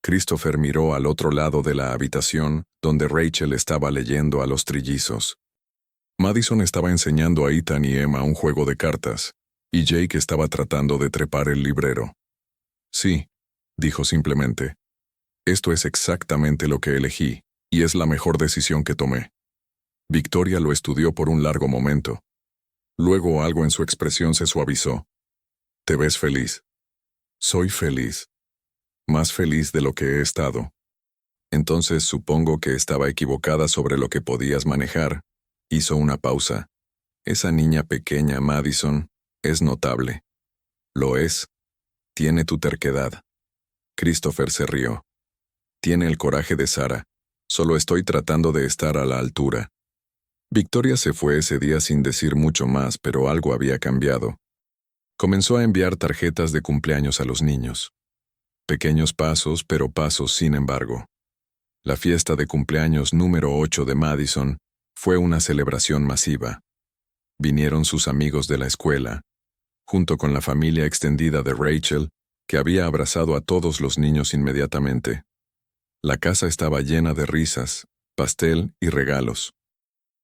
Christopher miró al otro lado de la habitación, donde Rachel estaba leyendo a los trillizos. Madison estaba enseñando a Ethan y Emma un juego de cartas, y Jake estaba tratando de trepar el librero. «Sí», dijo simplemente. «Esto es exactamente lo que elegí, y es la mejor decisión que tomé». Victoria lo estudió por un largo momento. Luego algo en su expresión se suavizó. «¿Te ves feliz?». «Soy feliz. Más feliz de lo que he estado». «Entonces supongo que estaba equivocada sobre lo que podías manejar». Hizo una pausa. «Esa niña pequeña, Madison, es notable». «Lo es. Tiene tu terquedad». Christopher se rió. Tiene el coraje de Sara. Solo estoy tratando de estar a la altura. Victoria se fue ese día sin decir mucho más, pero algo había cambiado. Comenzó a enviar tarjetas de cumpleaños a los niños. Pequeños pasos, pero pasos sin embargo. La fiesta de cumpleaños número 8 de Madison fue una celebración masiva. Vinieron sus amigos de la escuela, junto con la familia extendida de Rachel, que había abrazado a todos los niños inmediatamente. La casa estaba llena de risas, pastel y regalos.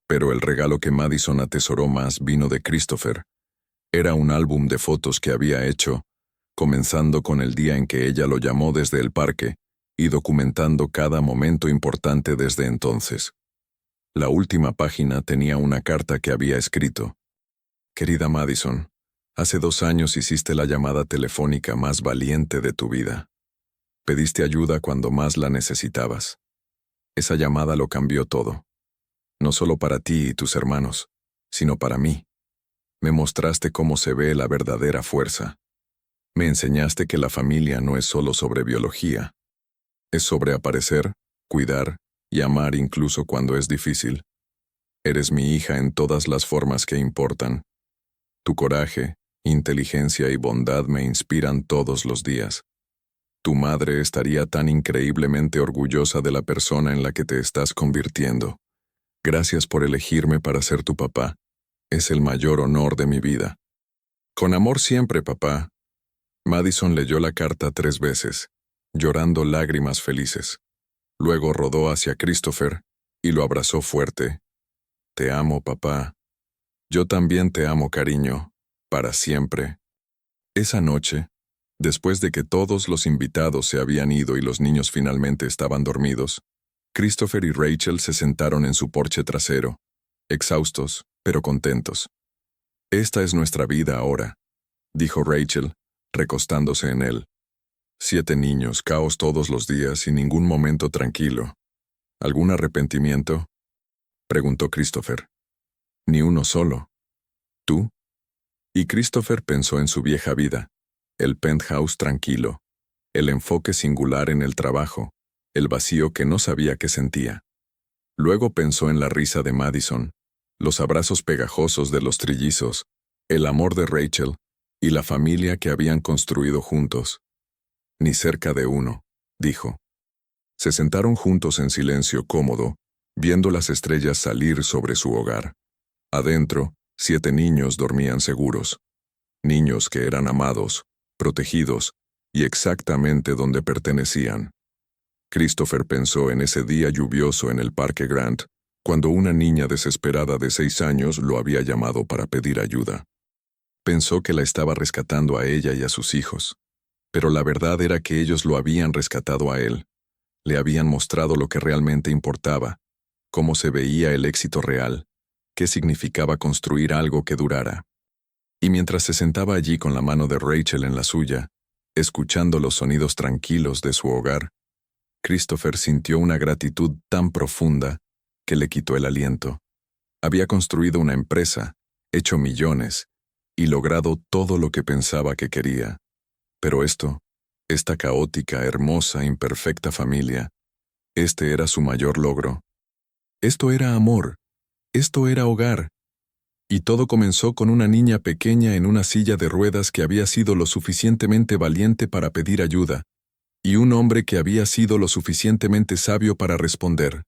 Pero el regalo que Madison atesoró más vino de Christopher. Era un álbum de fotos que había hecho, comenzando con el día en que ella lo llamó desde el parque y documentando cada momento importante desde entonces. La última página tenía una carta que había escrito. Querida Madison, hace 2 años hiciste la llamada telefónica más valiente de tu vida. Pediste ayuda cuando más la necesitabas. Esa llamada lo cambió todo. No solo para ti y tus hermanos, sino para mí. Me mostraste cómo se ve la verdadera fuerza. Me enseñaste que la familia no es solo sobre biología. Es sobre aparecer, cuidar y amar incluso cuando es difícil. Eres mi hija en todas las formas que importan. Tu coraje, inteligencia y bondad me inspiran todos los días. Tu madre estaría tan increíblemente orgullosa de la persona en la que te estás convirtiendo. Gracias por elegirme para ser tu papá. Es el mayor honor de mi vida. Con amor siempre, papá. Madison leyó la carta 3 veces, llorando lágrimas felices. Luego rodó hacia Christopher y lo abrazó fuerte. Te amo, papá. Yo también te amo, cariño. Para siempre. Esa noche, después de que todos los invitados se habían ido y los niños finalmente estaban dormidos, Christopher y Rachel se sentaron en su porche trasero, exhaustos, pero contentos. Esta es nuestra vida ahora, dijo Rachel, recostándose en él. 7 niños, caos todos los días y ningún momento tranquilo. ¿Algún arrepentimiento? Preguntó Christopher. Ni uno solo. ¿Tú? Y Christopher pensó en su vieja vida, el penthouse tranquilo, el enfoque singular en el trabajo, el vacío que no sabía que sentía. Luego pensó en la risa de Madison, los abrazos pegajosos de los trillizos, el amor de Rachel y la familia que habían construido juntos. Ni cerca de uno, dijo. Se sentaron juntos en silencio cómodo, viendo las estrellas salir sobre su hogar. Adentro, 7 niños dormían seguros. Niños que eran amados, protegidos y exactamente donde pertenecían. Christopher pensó en ese día lluvioso en el Parque Grant, cuando una niña desesperada de 6 años lo había llamado para pedir ayuda. Pensó que la estaba rescatando a ella y a sus hijos, pero la verdad era que ellos lo habían rescatado a él. Le habían mostrado lo que realmente importaba, cómo se veía el éxito real, qué significaba construir algo que durara. Y mientras se sentaba allí con la mano de Rachel en la suya, escuchando los sonidos tranquilos de su hogar, Christopher sintió una gratitud tan profunda que le quitó el aliento. Había construido una empresa, hecho millones, y logrado todo lo que pensaba que quería. Pero esta caótica, hermosa, imperfecta familia, este era su mayor logro. Esto era amor, esto era hogar. Y todo comenzó con una niña pequeña en una silla de ruedas que había sido lo suficientemente valiente para pedir ayuda, y un hombre que había sido lo suficientemente sabio para responder.